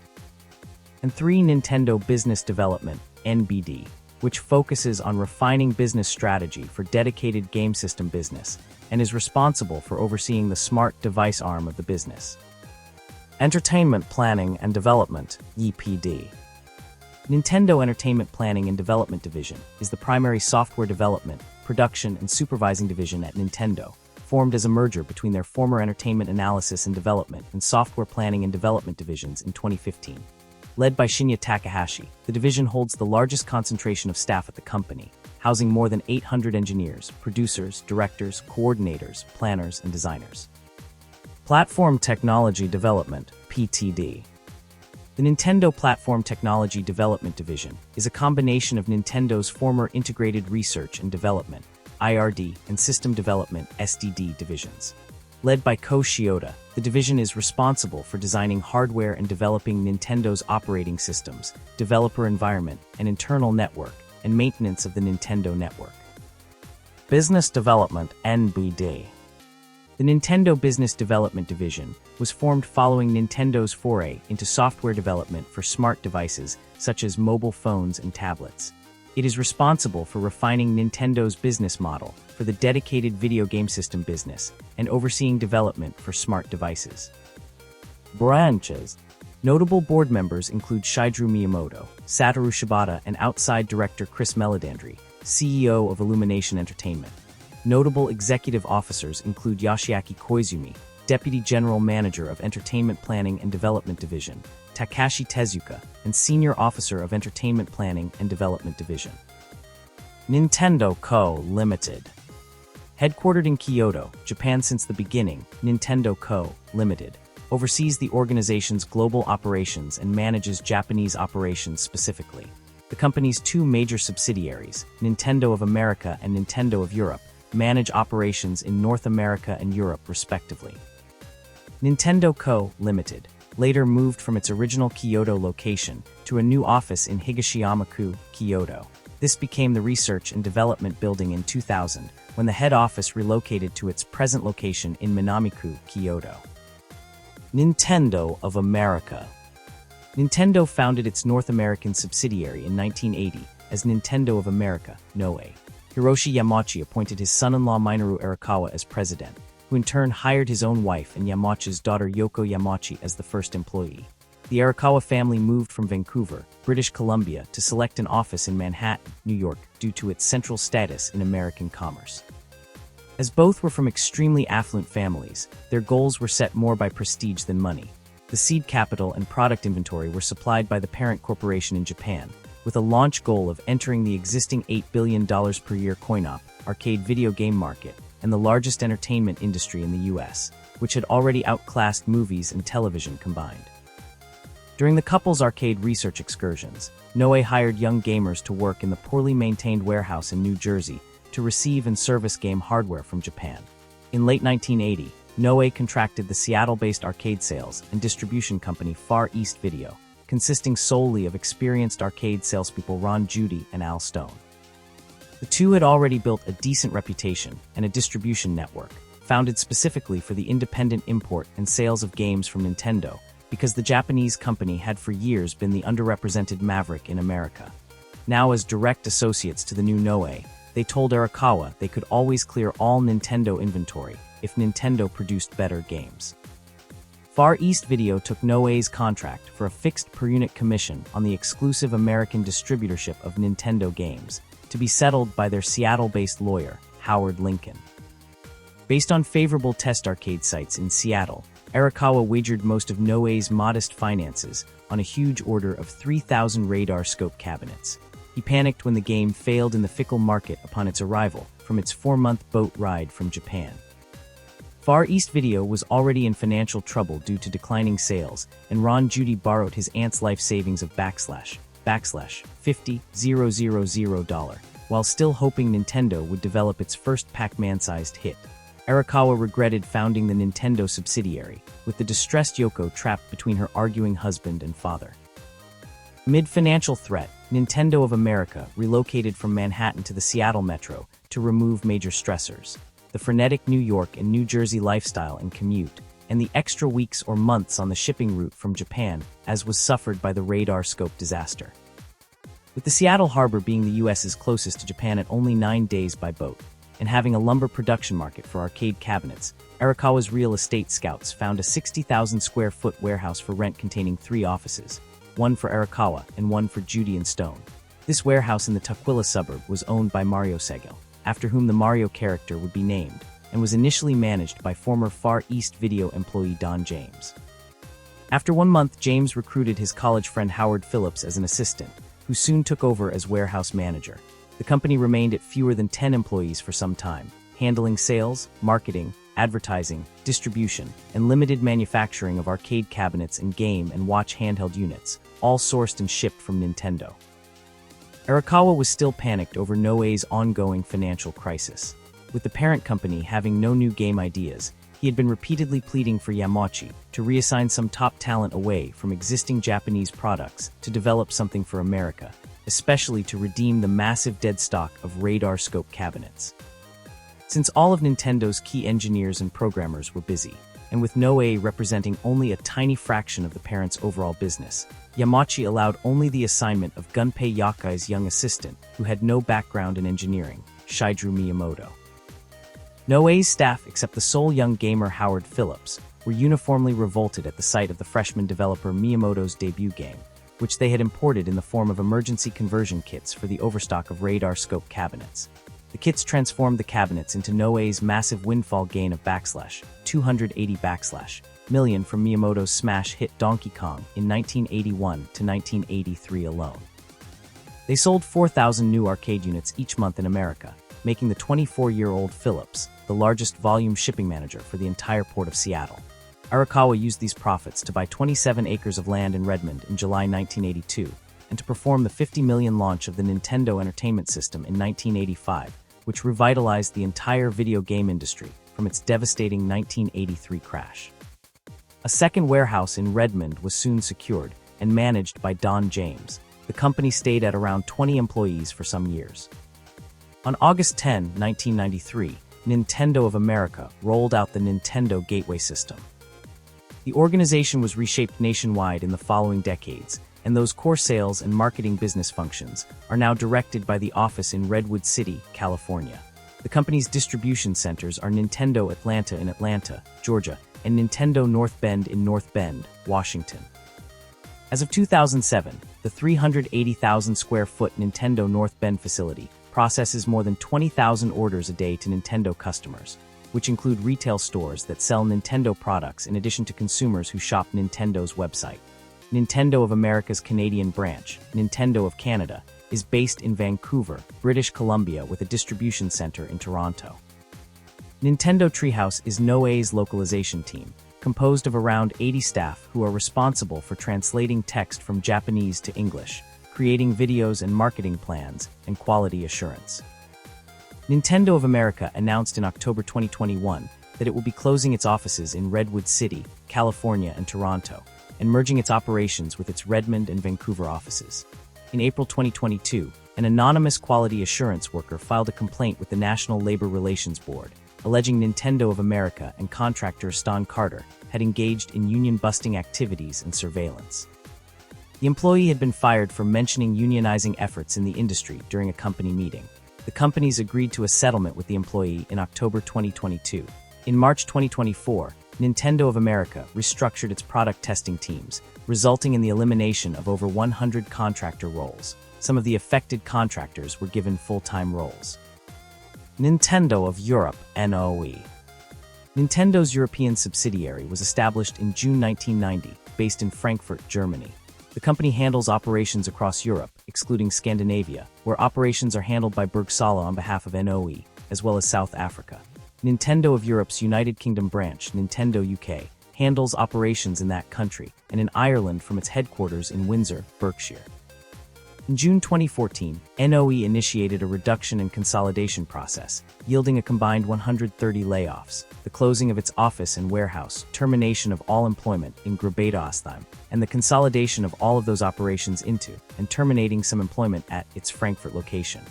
Speaker 1: And three, Nintendo Business Development, NBD, which focuses on refining business strategy for dedicated game system business and is responsible for overseeing the smart device arm of the business. Entertainment Planning and Development, EPD. Nintendo Entertainment Planning and Development Division is the primary software development, production, and supervising division at Nintendo, formed as a merger between their former Entertainment Analysis and Development and Software Planning and Development divisions in 2015. Led by Shinya Takahashi, the division holds the largest concentration of staff at the company, housing more than 800 engineers, producers, directors, coordinators, planners, and designers. Platform Technology Development, PTD. The Nintendo Platform Technology Development Division is a combination of Nintendo's former Integrated Research and Development, IRD, and System Development, SDD divisions. Led by Ko Shiota, the division is responsible for designing hardware and developing Nintendo's operating systems, developer environment, and internal network, and maintenance of the Nintendo network. Business Development, NBD. The Nintendo Business Development Division was formed following Nintendo's foray into software development for smart devices such as mobile phones and tablets. It is responsible for refining Nintendo's business model for the dedicated video game system business and overseeing development for smart devices. Branches. Notable board members include Shigeru Miyamoto, Satoru Shibata, and outside director Chris Meledandri, CEO of Illumination Entertainment. Notable executive officers include Yoshiaki Koizumi, Deputy General Manager of Entertainment Planning and Development Division, Takashi Tezuka, and Senior Officer of Entertainment Planning and Development Division. Nintendo Co., Ltd. Headquartered in Kyoto, Japan since the beginning, Nintendo Co., Ltd. oversees the organization's global operations and manages Japanese operations specifically. The company's two major subsidiaries, Nintendo of America and Nintendo of Europe, manage operations in North America and Europe respectively. Nintendo Co., Ltd. later moved from its original Kyoto location to a new office in Higashiyama-ku, Kyoto. This became the Research and Development Building in 2000, when the head office relocated to its present location in Minami-ku, Kyoto. Nintendo of America. Nintendo founded its North American subsidiary in 1980 as Nintendo of America, Noe. Hiroshi Yamauchi appointed his son-in-law Minoru Arakawa as president, who in turn hired his own wife and Yamauchi's daughter Yoko Yamauchi as the first employee. The Arakawa family moved from Vancouver, British Columbia, to select an office in Manhattan, New York, due to its central status in American commerce. As both were from extremely affluent families, their goals were set more by prestige than money. The seed capital and product inventory were supplied by the parent corporation in Japan, with a launch goal of entering the existing $8 billion per year coin-op arcade video game market and the largest entertainment industry in the US, which had already outclassed movies and television combined. During the couple's arcade research excursions, Noe hired young gamers to work in the poorly maintained warehouse in New Jersey to receive and service game hardware from Japan. In late 1980, Noe contracted the Seattle-based arcade sales and distribution company Far East Video, consisting solely of experienced arcade salespeople Ron Judy and Al Stone. The two had already built a decent reputation and a distribution network, founded specifically for the independent import and sales of games from Nintendo, because the Japanese company had for years been the underrepresented maverick in America. Now as direct associates to the new Noe, they told Arakawa they could always clear all Nintendo inventory if Nintendo produced better games. Far East Video took No-A's contract for a fixed per-unit commission on the exclusive American distributorship of Nintendo games, to be settled by their Seattle-based lawyer, Howard Lincoln. Based on favorable test arcade sites in Seattle, Arakawa wagered most of No-A's modest finances on a huge order of 3,000 radar scope cabinets. He panicked when the game failed in the fickle market upon its arrival from its 4-month boat ride from Japan. Far East Video was already in financial trouble due to declining sales, and Ron Judy borrowed his aunt's life savings of $50,000, while still hoping Nintendo would develop its first Pac-Man-sized hit. Arakawa regretted founding the Nintendo subsidiary, with the distressed Yoko trapped between her arguing husband and father. Amid financial threat, Nintendo of America relocated from Manhattan to the Seattle metro to remove major stressors. The frenetic New York and New Jersey lifestyle and commute, and the extra weeks or months on the shipping route from Japan, as was suffered by the radar scope disaster. With the Seattle harbor being the U.S.'s closest to Japan at only 9 days by boat, and having a lumber production market for arcade cabinets, Arakawa's real estate scouts found a 60,000-square-foot warehouse for rent containing 3 offices, one for Arakawa and one for Judy and Stone. This warehouse in the Tukwila suburb was owned by Mario Segel, after whom the Mario character would be named, and was initially managed by former Far East Video employee Don James. After 1 month, James recruited his college friend Howard Phillips as an assistant, who soon took over as warehouse manager. The company remained at fewer than 10 employees for some time, handling sales, marketing, advertising, distribution, and limited manufacturing of arcade cabinets and game and watch handheld units, all sourced and shipped from Nintendo. Arakawa was still panicked over No-A's ongoing financial crisis. With the parent company having no new game ideas, he had been repeatedly pleading for Yamauchi to reassign some top talent away from existing Japanese products to develop something for America, especially to redeem the massive dead stock of radar scope cabinets. Since all of Nintendo's key engineers and programmers were busy, and with No-A representing only a tiny fraction of the parent's overall business, Yamauchi allowed only the assignment of Gunpei Yakai's young assistant, who had no background in engineering, Shigeru Miyamoto. No-A's staff, except the sole young gamer Howard Phillips, were uniformly revolted at the sight of the freshman developer Miyamoto's debut game, which they had imported in the form of emergency conversion kits for the overstock of radar scope cabinets. The kits transformed the cabinets into No-A's massive windfall gain of $280 million from Miyamoto's smash hit Donkey Kong in 1981 to 1983 alone. They sold 4,000 new arcade units each month in America, making the 24-year-old Phillips the largest volume shipping manager for the entire port of Seattle. Arakawa used these profits to buy 27 acres of land in Redmond in July 1982, and to perform the $50 million launch of the Nintendo Entertainment System in 1985, which revitalized the entire video game industry from its devastating 1983 crash. A second warehouse in Redmond was soon secured and managed by Don James. The company stayed at around 20 employees for some years. On August 10, 1993, Nintendo of America rolled out the Nintendo Gateway System. The organization was reshaped nationwide in the following decades, and those core sales and marketing business functions are now directed by the office in Redwood City, California. The company's distribution centers are Nintendo Atlanta in Atlanta, Georgia, and Nintendo North Bend in North Bend, Washington. As of 2007, the 380,000-square-foot Nintendo North Bend facility processes more than 20,000 orders a day to Nintendo customers, which include retail stores that sell Nintendo products in addition to consumers who shop Nintendo's website. Nintendo of America's Canadian branch, Nintendo of Canada, is based in Vancouver, British Columbia, with a distribution center in Toronto. Nintendo Treehouse is No-A's localization team, composed of around 80 staff who are responsible for translating text from Japanese to English, creating videos and marketing plans, and quality assurance. Nintendo of America announced in October 2021 that it will be closing its offices in Redwood City, California, and Toronto, and merging its operations with its Redmond and Vancouver offices. In April 2022, an anonymous quality assurance worker filed a complaint with the National Labor Relations Board, alleging Nintendo of America and contractor Stan Carter had engaged in union-busting activities and surveillance. The employee had been fired for mentioning unionizing efforts in the industry during a company meeting. The companies agreed to a settlement with the employee in October 2022. In March 2024, Nintendo of America restructured its product testing teams, resulting in the elimination of over 100 contractor roles. Some of the affected contractors were given full-time roles. Nintendo of Europe, NOE. Nintendo's European subsidiary was established in June 1990, based in Frankfurt, Germany. The company handles operations across Europe, excluding Scandinavia, where operations are handled by Bergsala on behalf of NOE, as well as South Africa. Nintendo of Europe's United Kingdom branch, Nintendo UK, handles operations in that country and in Ireland from its headquarters in Windsor, Berkshire. In June 2014, NOE initiated a reduction and consolidation process, yielding a combined 130 layoffs, the closing of its office and warehouse, termination of all employment in Grabada-Ostheim, and the consolidation of all of those operations into and terminating some employment at its Frankfurt location.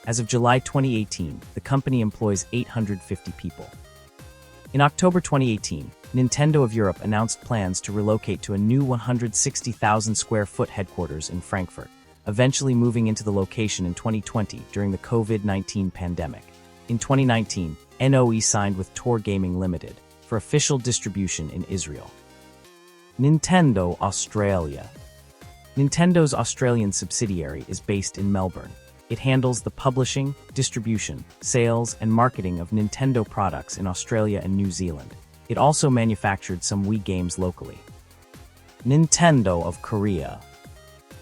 Speaker 1: As of July 2018, the company employs 850 people. In October 2018, Nintendo of Europe announced plans to relocate to a new 160,000 square foot headquarters in Frankfurt, eventually moving into the location in 2020 during the COVID-19 pandemic. In 2019, NOE signed with Tor Gaming Limited for official distribution in Israel. Nintendo Australia. Nintendo's Australian subsidiary is based in Melbourne. It handles the publishing, distribution, sales, and marketing of Nintendo products in Australia and New Zealand. It also manufactured some Wii games locally. Nintendo of Korea.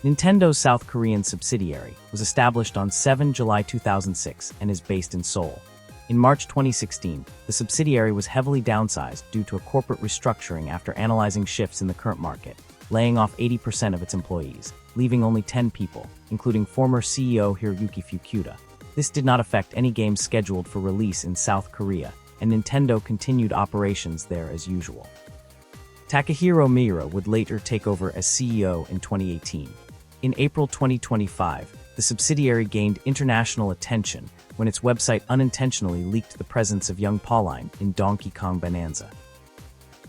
Speaker 1: Nintendo's South Korean subsidiary was established on 7 July 2006 and is based in Seoul. In March 2016, the subsidiary was heavily downsized due to a corporate restructuring after analyzing shifts in the current market, laying off 80% of its employees, leaving only 10 people, including former CEO Hiroyuki Fukuda. This did not affect any games scheduled for release in South Korea, and Nintendo continued operations there as usual. Takahiro Miura would later take over as CEO in 2018. In April 2025, the subsidiary gained international attention when its website unintentionally leaked the presence of young Pauline in Donkey Kong Bonanza.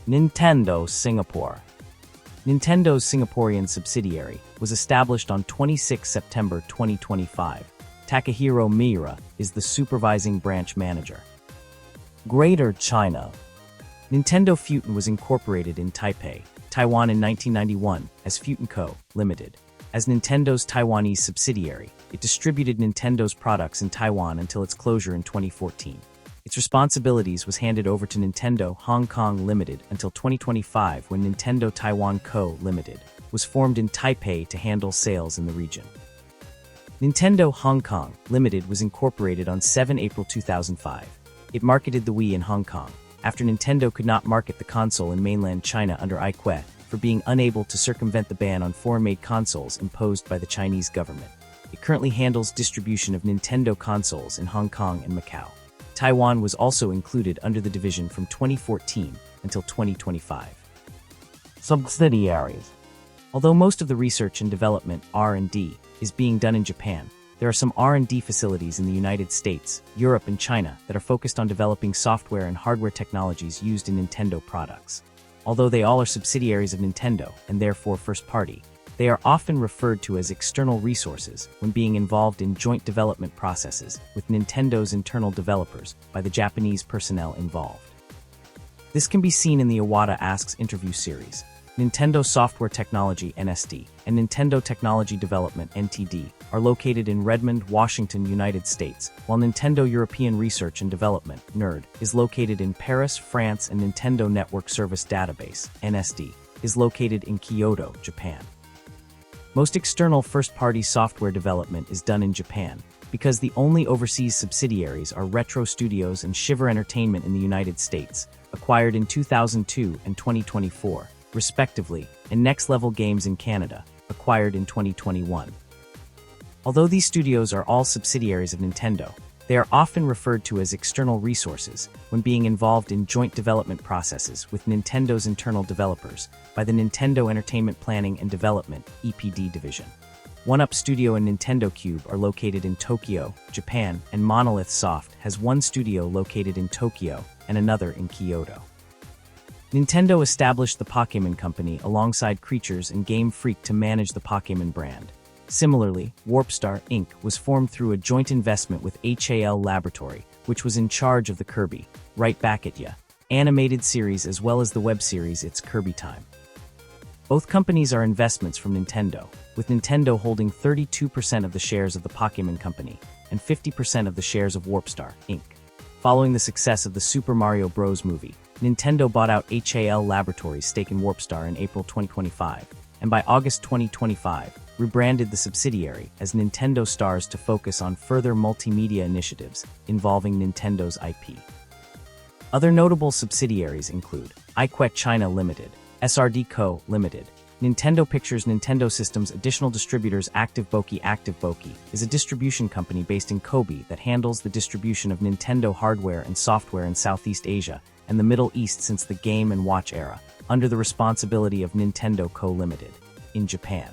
Speaker 1: Nintendo Singapore. Nintendo's Singaporean subsidiary was established on 26 September 2025. Takahiro Miura is the supervising branch manager. Greater China. Nintendo Futon was incorporated in Taipei, Taiwan in 1991 as Futon Co., Limited. As Nintendo's Taiwanese subsidiary, it distributed Nintendo's products in Taiwan until its closure in 2014. Its responsibilities was handed over to Nintendo Hong Kong Limited until 2025 when Nintendo Taiwan Co. Limited was formed in Taipei to handle sales in the region. Nintendo Hong Kong Limited was incorporated on 7 April 2005. It marketed the Wii in Hong Kong, after Nintendo could not market the console in mainland China under IQE for being unable to circumvent the ban on foreign-made consoles imposed by the Chinese government. It currently handles distribution of Nintendo consoles in Hong Kong and Macau. Taiwan was also included under the division from 2014 until 2025. Subsidiaries. Although most of the research and development (R&D) is being done in Japan, there are some R&D facilities in the United States, Europe, and China that are focused on developing software and hardware technologies used in Nintendo products. Although they all are subsidiaries of Nintendo and therefore first-party, they are often referred to as external resources when being involved in joint development processes with Nintendo's internal developers by the Japanese personnel involved. This can be seen in the Iwata Asks interview series. Nintendo Software Technology (NSD) and Nintendo Technology Development (NTD) are located in Redmond, Washington, United States, while Nintendo European Research and Development (NERD) is located in Paris, France, and Nintendo Network Service Database (NSD) is located in Kyoto, Japan. Most external first-party software development is done in Japan, because the only overseas subsidiaries are Retro Studios and Shiver Entertainment in the United States, acquired in 2002 and 2024, respectively, and Next Level Games in Canada, acquired in 2021. Although these studios are all subsidiaries of Nintendo, they are often referred to as external resources when being involved in joint development processes with Nintendo's internal developers by the Nintendo Entertainment Planning and Development (EPD) division. One-Up Studio and Nintendo Cube are located in Tokyo, Japan, and Monolith Soft has one studio located in Tokyo and another in Kyoto. Nintendo established the Pokémon Company alongside Creatures and Game Freak to manage the Pokémon brand. Similarly, Warpstar, Inc. was formed through a joint investment with HAL Laboratory, which was in charge of the Kirby, Right Back at Ya, animated series as well as the web series It's Kirby Time. Both companies are investments from Nintendo, with Nintendo holding 32% of the shares of the Pokémon Company and 50% of the shares of Warpstar, Inc. Following the success of the Super Mario Bros. Movie, Nintendo bought out HAL Laboratories' stake in Warpstar in April 2025, and by August 2025, rebranded the subsidiary as Nintendo Stars to focus on further multimedia initiatives involving Nintendo's IP. Other notable subsidiaries include iQuet China Limited, SRD Co. Limited, Nintendo Pictures Nintendo Systems additional distributors Active Boki is a distribution company based in Kobe that handles the distribution of Nintendo hardware and software in Southeast Asia and the Middle East since the Game & Watch era, under the responsibility of Nintendo Co. Limited, in Japan.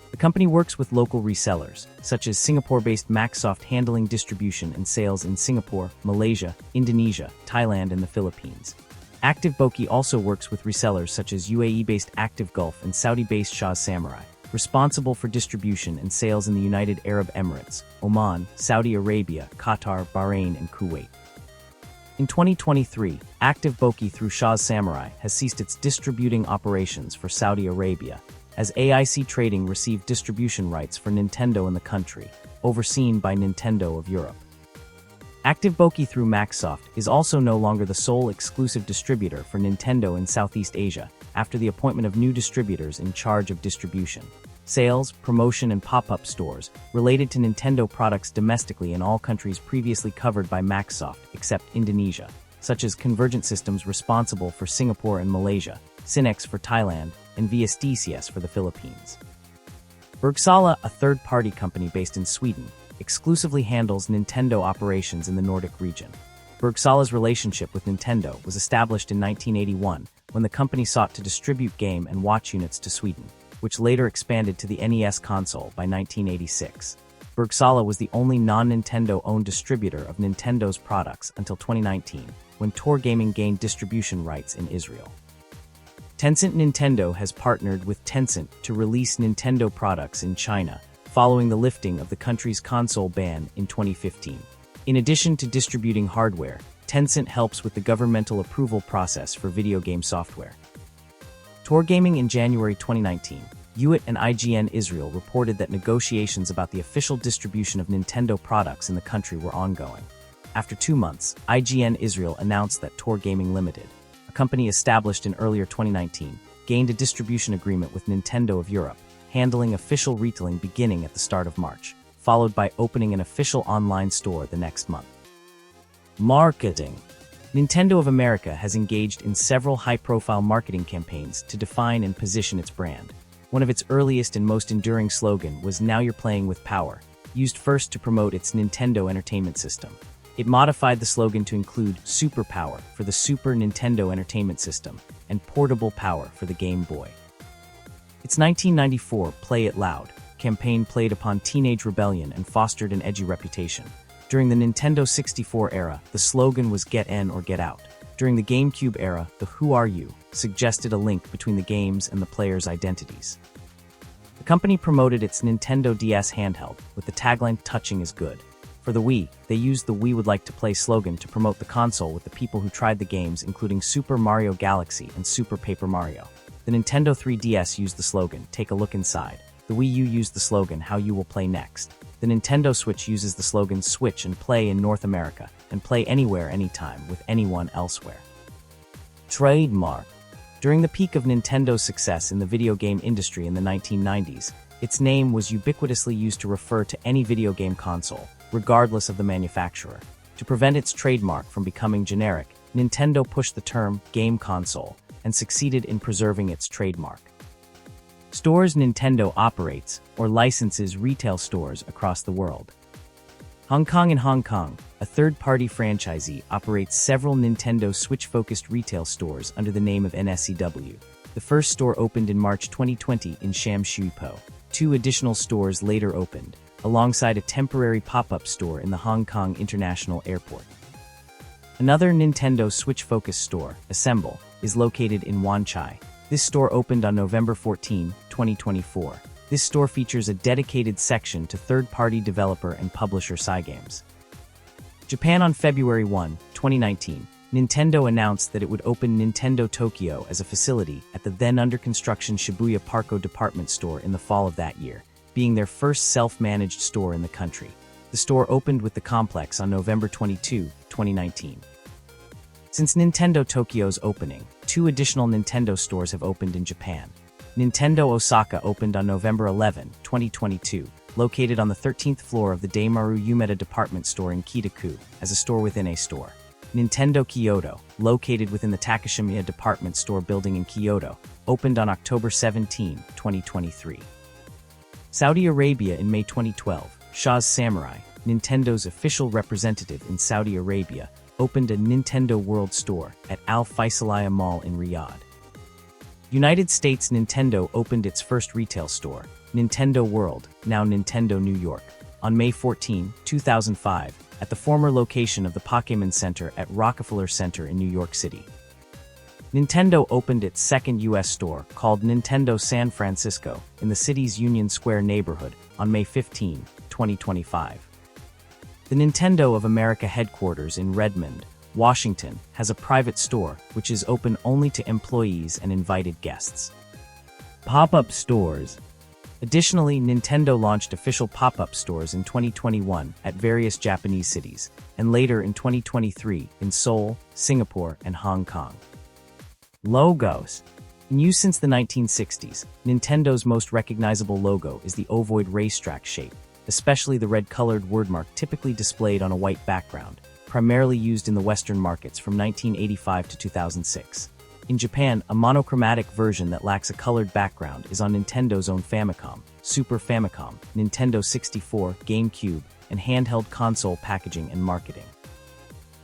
Speaker 1: The company works with local resellers, such as Singapore-based Maxsoft handling distribution and sales in Singapore, Malaysia, Indonesia, Thailand, and the Philippines. Active Boki also works with resellers such as UAE-based Active Gulf and Saudi-based Shah's Samurai, responsible for distribution and sales in the United Arab Emirates, Oman, Saudi Arabia, Qatar, Bahrain, and Kuwait. In 2023, Active Boki through Shah's Samurai has ceased its distributing operations for Saudi Arabia, as AIC Trading received distribution rights for Nintendo in the country, overseen by Nintendo of Europe. Active Boki through Maxsoft is also no longer the sole exclusive distributor for Nintendo in Southeast Asia after the appointment of new distributors in charge of distribution, sales, promotion, and pop-up stores related to Nintendo products domestically in all countries previously covered by Maxsoft except Indonesia, such as Convergent Systems responsible for Singapore and Malaysia, Cinex for Thailand, and VSDCS for the Philippines. Bergsala, a third-party company based in Sweden, exclusively handles Nintendo operations in the Nordic region. Bergsala's relationship with Nintendo was established in 1981 when the company sought to distribute Game & Watch units to Sweden, which later expanded to the NES console by 1986. Bergsala was the only non-Nintendo-owned distributor of Nintendo's products until 2019, when Tor Gaming gained distribution rights in Israel. Tencent Nintendo has partnered with Tencent to release Nintendo products in China, following the lifting of the country's console ban in 2015. In addition to distributing hardware, Tencent helps with the governmental approval process for video game software. Tor Gaming in January 2019, Hewitt and IGN Israel reported that negotiations about the official distribution of Nintendo products in the country were ongoing. After 2 months, IGN Israel announced that Tor Gaming Limited, a company established in earlier 2019, gained a distribution agreement with Nintendo of Europe, handling official retailing beginning at the start of March, followed by opening an official online store the next month. Marketing. Nintendo of America has engaged in several high-profile marketing campaigns to define and position its brand. One of its earliest and most enduring slogan was "Now You're Playing with Power," used first to promote its Nintendo Entertainment System. It modified the slogan to include Super Power for the Super Nintendo Entertainment System and Portable Power for the Game Boy. Its 1994 Play It Loud campaign played upon teenage rebellion and fostered an edgy reputation. During the Nintendo 64 era, the slogan was Get In or Get Out. During the GameCube era, the Who Are You suggested a link between the games and the players' identities. The company promoted its Nintendo DS handheld with the tagline Touching is Good. For the Wii, they used the We Would Like to Play slogan to promote the console with the people who tried the games, including Super Mario Galaxy and Super Paper Mario. The Nintendo 3DS used the slogan, Take a Look Inside. The Wii U used the slogan, How You Will Play Next. The Nintendo Switch uses the slogan, Switch and Play in North America, and play anywhere, anytime, with anyone elsewhere. Trademark. During the peak of Nintendo's success in the video game industry in the 1990s, its name was ubiquitously used to refer to any video game console, regardless of the manufacturer. To prevent its trademark from becoming generic, Nintendo pushed the term game console and succeeded in preserving its trademark. Stores Nintendo operates or licenses retail stores across the world. Hong Kong. In Hong Kong, a third-party franchisee operates several Nintendo Switch-focused retail stores under the name of NSCW. The first store opened in March 2020 in Sham Shui Po. 2 additional stores later opened, alongside a temporary pop-up store in the Hong Kong International Airport. Another Nintendo Switch-focused store, Assemble, is located in Wan Chai. This store opened on November 14, 2024. This store features a dedicated section to third-party developer and publisher Cygames. Japan. On February 1, 2019, Nintendo announced that it would open Nintendo Tokyo as a facility at the then under-construction Shibuya Parco department store in the fall of that year, being their first self-managed store in the country. The store opened with the complex on November 22, 2019. Since Nintendo Tokyo's opening, 2 additional Nintendo stores have opened in Japan. Nintendo Osaka opened on November 11, 2022, located on the 13th floor of the Daimaru Umeda department store in Kitaku, as a store within a store. Nintendo Kyoto, located within the Takashimiya department store building in Kyoto, opened on October 17, 2023. Saudi Arabia in May 2012, Shah's Samurai, Nintendo's official representative in Saudi Arabia, opened a Nintendo World Store at Al Faisaliyah Mall in Riyadh. United States Nintendo opened its first retail store, Nintendo World, now Nintendo New York, on May 14, 2005, at the former location of the Pokémon Center at Rockefeller Center in New York City. Nintendo opened its second U.S. store, called Nintendo San Francisco, in the city's Union Square neighborhood, on May 15, 2025. The Nintendo of America headquarters in Redmond, Washington, has a private store, which is open only to employees and invited guests. Pop-up stores. Additionally, Nintendo launched official pop-up stores in 2021 at various Japanese cities, and later in 2023 in Seoul, Singapore, and Hong Kong. Logos. In use since the 1960s, Nintendo's most recognizable logo is the ovoid racetrack shape, especially the red-colored wordmark typically displayed on a white background, primarily used in the Western markets from 1985 to 2006. In Japan, a monochromatic version that lacks a colored background is on Nintendo's own Famicom, Super Famicom, Nintendo 64, GameCube, and handheld console packaging and marketing.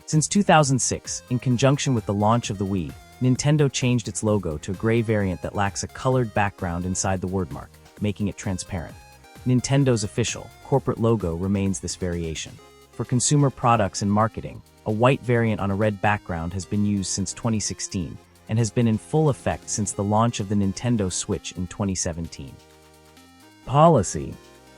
Speaker 1: Since 2006, in conjunction with the launch of the Wii, Nintendo changed its logo to a gray variant that lacks a colored background inside the wordmark, making it transparent. Nintendo's official, corporate logo remains this variation. For consumer products and marketing, a white variant on a red background has been used since 2016, and has been in full effect since the launch of the Nintendo Switch in 2017. Policy.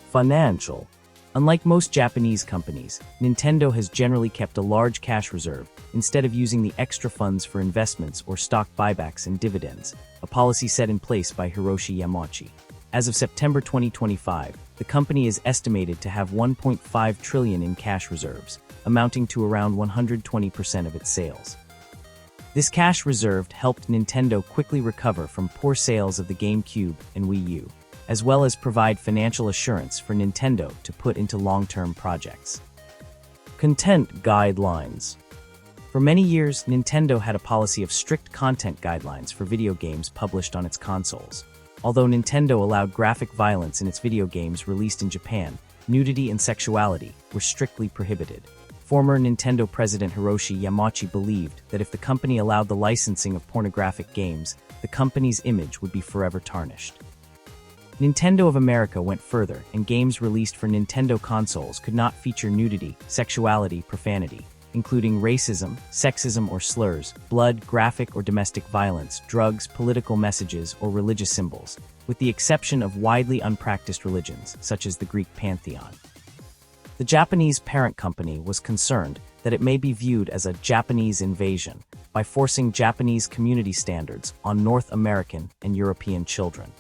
Speaker 1: Financial. Unlike most Japanese companies, Nintendo has generally kept a large cash reserve instead of using the extra funds for investments or stock buybacks and dividends, a policy set in place by Hiroshi Yamauchi. As of September 2025, the company is estimated to have 1.5 trillion in cash reserves, amounting to around 120% of its sales. This cash reserve helped Nintendo quickly recover from poor sales of the GameCube and Wii U, as well as provide financial assurance for Nintendo to put into long-term projects. Content guidelines. For many years, Nintendo had a policy of strict content guidelines for video games published on its consoles. Although Nintendo allowed graphic violence in its video games released in Japan, nudity and sexuality were strictly prohibited. Former Nintendo president Hiroshi Yamauchi believed that if the company allowed the licensing of pornographic games, the company's image would be forever tarnished. Nintendo of America went further, and games released for Nintendo consoles could not feature nudity, sexuality, profanity, including racism, sexism or slurs, blood, graphic or domestic violence, drugs, political messages, or religious symbols, with the exception of widely unpracticed religions, such as the Greek pantheon. The Japanese parent company was concerned that it may be viewed as a Japanese invasion by forcing Japanese community standards on North American and European children.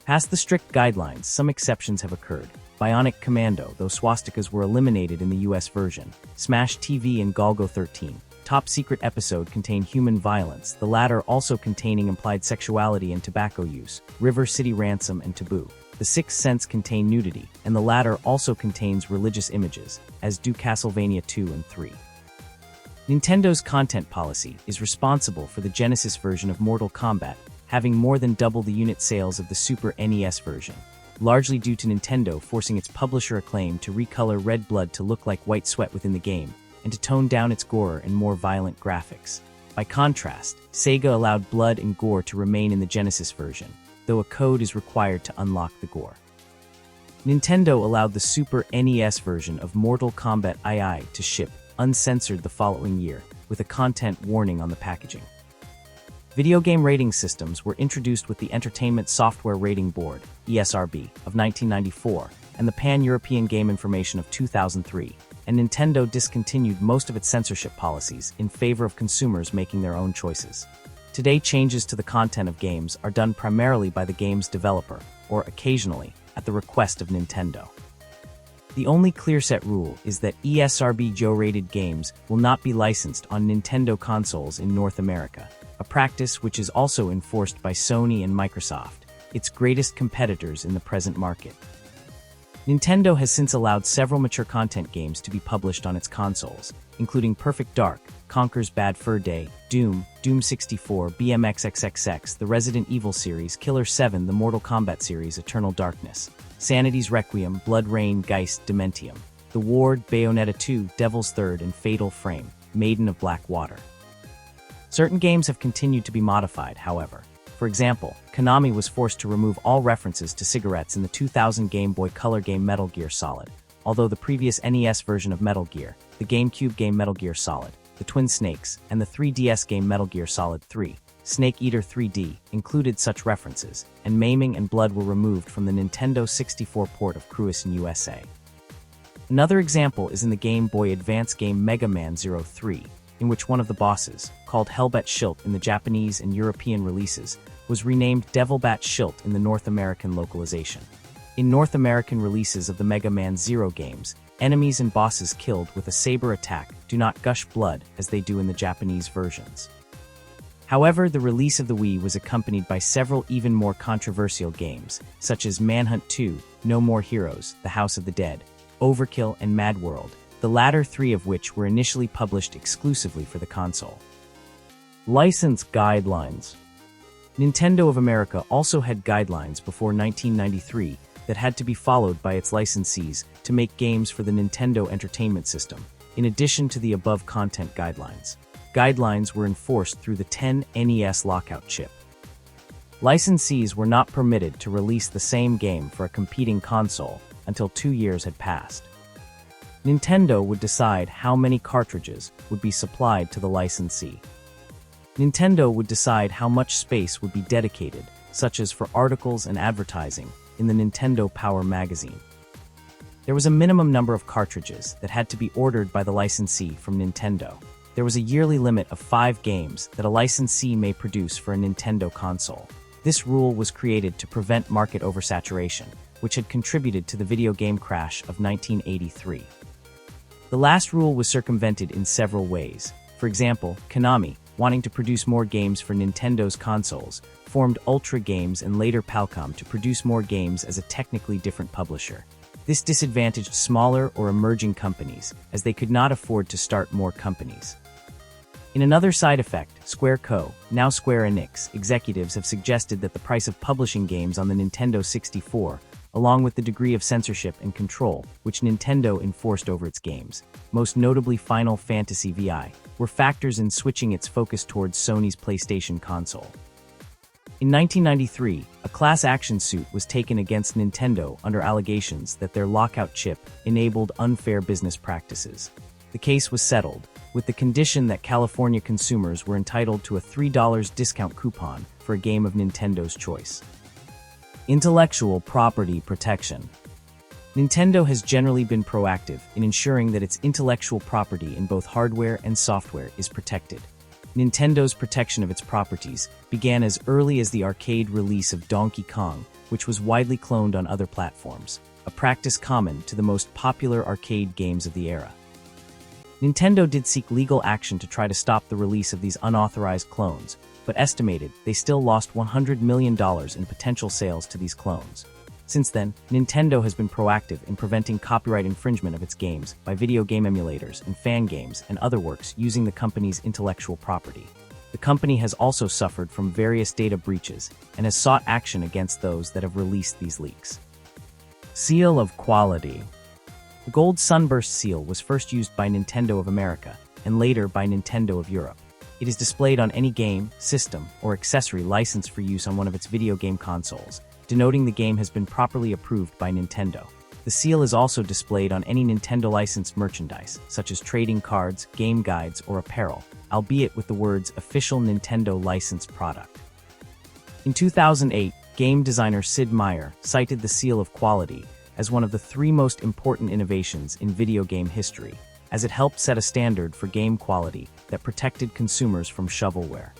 Speaker 1: Past the strict guidelines, some exceptions have occurred. Bionic Commando, though swastikas were eliminated in the US version. Smash TV and Golgo 13. Top Secret episode contained human violence, the latter also containing implied sexuality and tobacco use. River City Ransom and Taboo. The Sixth Sense contain nudity, and the latter also contains religious images, as do Castlevania 2 and 3. Nintendo's content policy is responsible for the Genesis version of Mortal Kombat, having more than double the unit sales of the Super NES version, largely due to Nintendo forcing its publisher Acclaim to recolor red blood to look like white sweat within the game, and to tone down its gore and more violent graphics. By contrast, Sega allowed blood and gore to remain in the Genesis version, though a code is required to unlock the gore. Nintendo allowed the Super NES version of Mortal Kombat II to ship uncensored the following year, with a content warning on the packaging. Video game rating systems were introduced with the Entertainment Software Rating Board, ESRB, of 1994, and the Pan-European Game Information of 2003, and Nintendo discontinued most of its censorship policies in favor of consumers making their own choices. Today, changes to the content of games are done primarily by the game's developer, or occasionally, at the request of Nintendo. The only clear-set rule is that ESRB Joe-rated games will not be licensed on Nintendo consoles in North America, a practice which is also enforced by Sony and Microsoft, its greatest competitors in the present market. Nintendo has since allowed several mature content games to be published on its consoles, including Perfect Dark, Conker's Bad Fur Day, Doom, Doom 64, BMX XXX, the Resident Evil series, Killer 7, the Mortal Kombat series, Eternal Darkness, Sanity's Requiem, Blood Rain, Geist, Dementium, The Ward, Bayonetta 2, Devil's Third, and Fatal Frame, Maiden of Black Water. Certain games have continued to be modified, however. For example, Konami was forced to remove all references to cigarettes in the 2000 Game Boy Color game Metal Gear Solid, although the previous NES version of Metal Gear, the GameCube game Metal Gear Solid, the Twin Snakes, and the 3DS game Metal Gear Solid 3, Snake Eater 3D, included such references, and maiming and blood were removed from the Nintendo 64 port of Cruis'n USA. Another example is in the Game Boy Advance game Mega Man 03, in which one of the bosses, called Hellbat Schilt in the Japanese and European releases, was renamed Devilbat Schilt in the North American localization. In North American releases of the Mega Man Zero games, enemies and bosses killed with a saber attack do not gush blood as they do in the Japanese versions. However, the release of the Wii was accompanied by several even more controversial games, such as Manhunt 2, No More Heroes, The House of the Dead, Overkill, and Mad World, the latter three of which were initially published exclusively for the console. License guidelines. Nintendo of America also had guidelines before 1993 that had to be followed by its licensees to make games for the Nintendo Entertainment System, in addition to the above content guidelines. Guidelines were enforced through the 10 NES lockout chip. Licensees were not permitted to release the same game for a competing console until 2 years had passed. Nintendo would decide how many cartridges would be supplied to the licensee. Nintendo would decide how much space would be dedicated, such as for articles and advertising, in the Nintendo Power magazine. There was a minimum number of cartridges that had to be ordered by the licensee from Nintendo. There was a yearly limit of 5 games that a licensee may produce for a Nintendo console. This rule was created to prevent market oversaturation, which had contributed to the video game crash of 1983. The last rule was circumvented in several ways. For example, Konami, wanting to produce more games for Nintendo's consoles, formed Ultra Games and later Palcom to produce more games as a technically different publisher. This disadvantaged smaller or emerging companies, as they could not afford to start more companies. In another side effect, Square Co., now Square Enix, executives have suggested that the price of publishing games on the Nintendo 64, along with the degree of censorship and control which Nintendo enforced over its games, most notably Final Fantasy VI, were factors in switching its focus towards Sony's PlayStation console. In 1993, a class action suit was taken against Nintendo under allegations that their lockout chip enabled unfair business practices. The case was settled, with the condition that California consumers were entitled to a $3 discount coupon for a game of Nintendo's choice. Intellectual property protection. Nintendo has generally been proactive in ensuring that its intellectual property in both hardware and software is protected. Nintendo's protection of its properties began as early as the arcade release of Donkey Kong, which was widely cloned on other platforms, a practice common to the most popular arcade games of the era. Nintendo did seek legal action to try to stop the release of these unauthorized clones, but estimated they still lost $100 million in potential sales to these clones. Since then, Nintendo has been proactive in preventing copyright infringement of its games by video game emulators and fan games and other works using the company's intellectual property. The company has also suffered from various data breaches and has sought action against those that have released these leaks. Seal of quality. The gold sunburst seal was first used by Nintendo of America and later by Nintendo of Europe. It is displayed on any game, system, or accessory licensed for use on one of its video game consoles, denoting the game has been properly approved by Nintendo. The seal is also displayed on any Nintendo-licensed merchandise, such as trading cards, game guides, or apparel, albeit with the words "Official Nintendo Licensed Product." In 2008, game designer Sid Meier cited the seal of quality as one of the three most important innovations in video game history, as it helped set a standard for game quality that protected consumers from shovelware.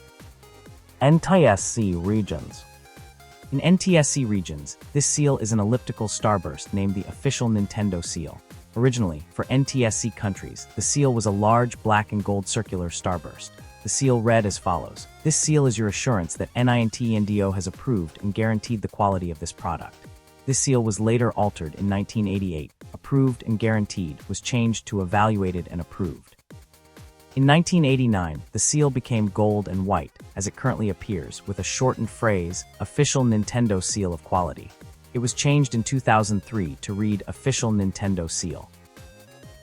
Speaker 1: NTSC regions. In NTSC regions, this seal is an elliptical starburst named the official Nintendo seal. Originally, for NTSC countries, the seal was a large black and gold circular starburst. The seal read as follows: "This seal is your assurance that Nintendo has approved and guaranteed the quality of this product." This seal was later altered in 1988. Approved and guaranteed was changed to evaluated and approved. In 1989, the seal became gold and white, as it currently appears, with a shortened phrase, "Official Nintendo Seal of Quality." It was changed in 2003 to read Official Nintendo Seal.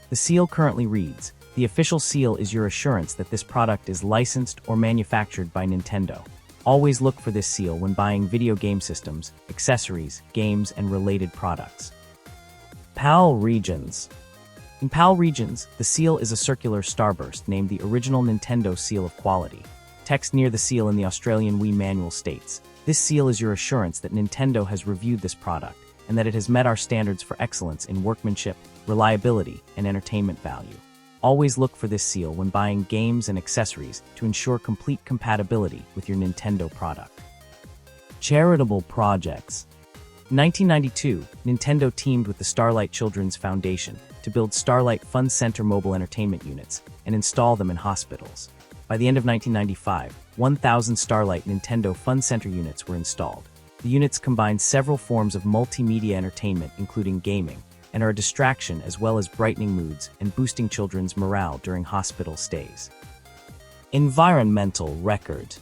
Speaker 1: The seal currently reads, "The official seal is your assurance that this product is licensed or manufactured by Nintendo. Always look for this seal when buying video game systems, accessories, games, and related products." PAL regions. In PAL regions, the seal is a circular starburst named the original Nintendo Seal of Quality. Text near the seal in the Australian Wii manual states, "This seal is your assurance that Nintendo has reviewed this product and that it has met our standards for excellence in workmanship, reliability, and entertainment value. Always look for this seal when buying games and accessories to ensure complete compatibility with your Nintendo product." Charitable projects. In 1992, Nintendo teamed with the Starlight Children's Foundation to build Starlight Fun Center mobile entertainment units and install them in hospitals. By the end of 1995, 1,000 Starlight Nintendo Fun Center units were installed. The units combine several forms of multimedia entertainment, including gaming, and are a distraction as well as brightening moods and boosting children's morale during hospital stays. Environmental record.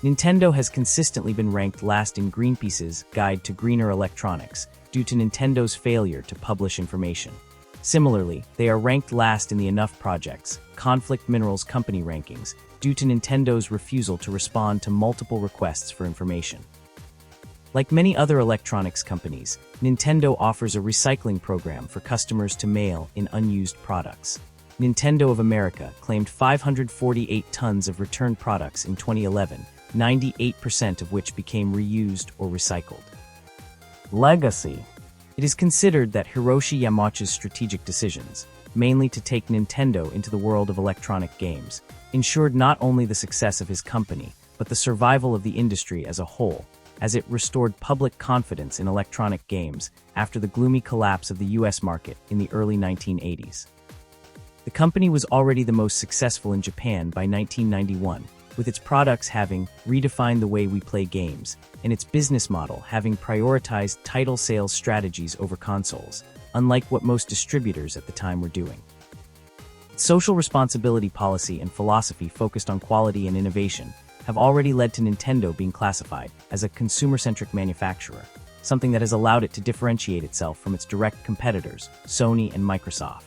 Speaker 1: Nintendo has consistently been ranked last in Greenpeace's Guide to Greener Electronics due to Nintendo's failure to publish information. Similarly, they are ranked last in the Enough Project's Conflict Minerals Company rankings due to Nintendo's refusal to respond to multiple requests for information. Like many other electronics companies, Nintendo offers a recycling program for customers to mail in unused products. Nintendo of America claimed 548 tons of returned products in 2011, 98% of which became reused or recycled. Legacy. It is considered that Hiroshi Yamauchi's strategic decisions, mainly to take Nintendo into the world of electronic games, ensured not only the success of his company, but the survival of the industry as a whole, as it restored public confidence in electronic games after the gloomy collapse of the US market in the early 1980s. The company was already the most successful in Japan by 1991, with its products having redefined the way we play games, and its business model having prioritized title sales strategies over consoles, unlike what most distributors at the time were doing. Its social responsibility policy and philosophy focused on quality and innovation have already led to Nintendo being classified as a consumer-centric manufacturer, something that has allowed it to differentiate itself from its direct competitors, Sony and Microsoft.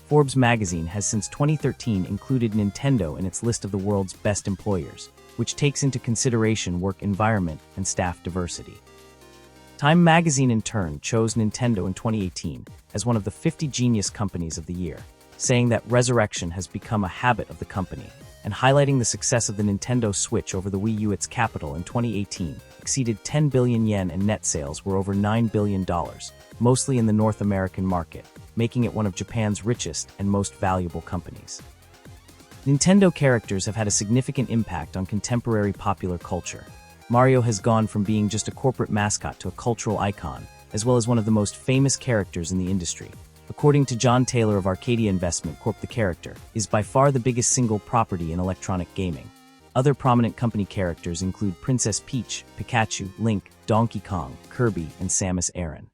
Speaker 1: Forbes magazine has since 2013 included Nintendo in its list of the world's best employers, which takes into consideration work environment and staff diversity. Time magazine in turn chose Nintendo in 2018 as one of the 50 Genius Companies of the Year, saying that resurrection has become a habit of the company, and highlighting the success of the Nintendo Switch over the Wii U. Its capital in 2018 exceeded 10 billion yen and net sales were over $9 billion, mostly in the North American market, making it one of Japan's richest and most valuable companies. Nintendo characters have had a significant impact on contemporary popular culture. Mario has gone from being just a corporate mascot to a cultural icon, as well as one of the most famous characters in the industry. According to John Taylor of Arcadia Investment Corp, the character is by far the biggest single property in electronic gaming. Other prominent company characters include Princess Peach, Pikachu, Link, Donkey Kong, Kirby, and Samus Aran.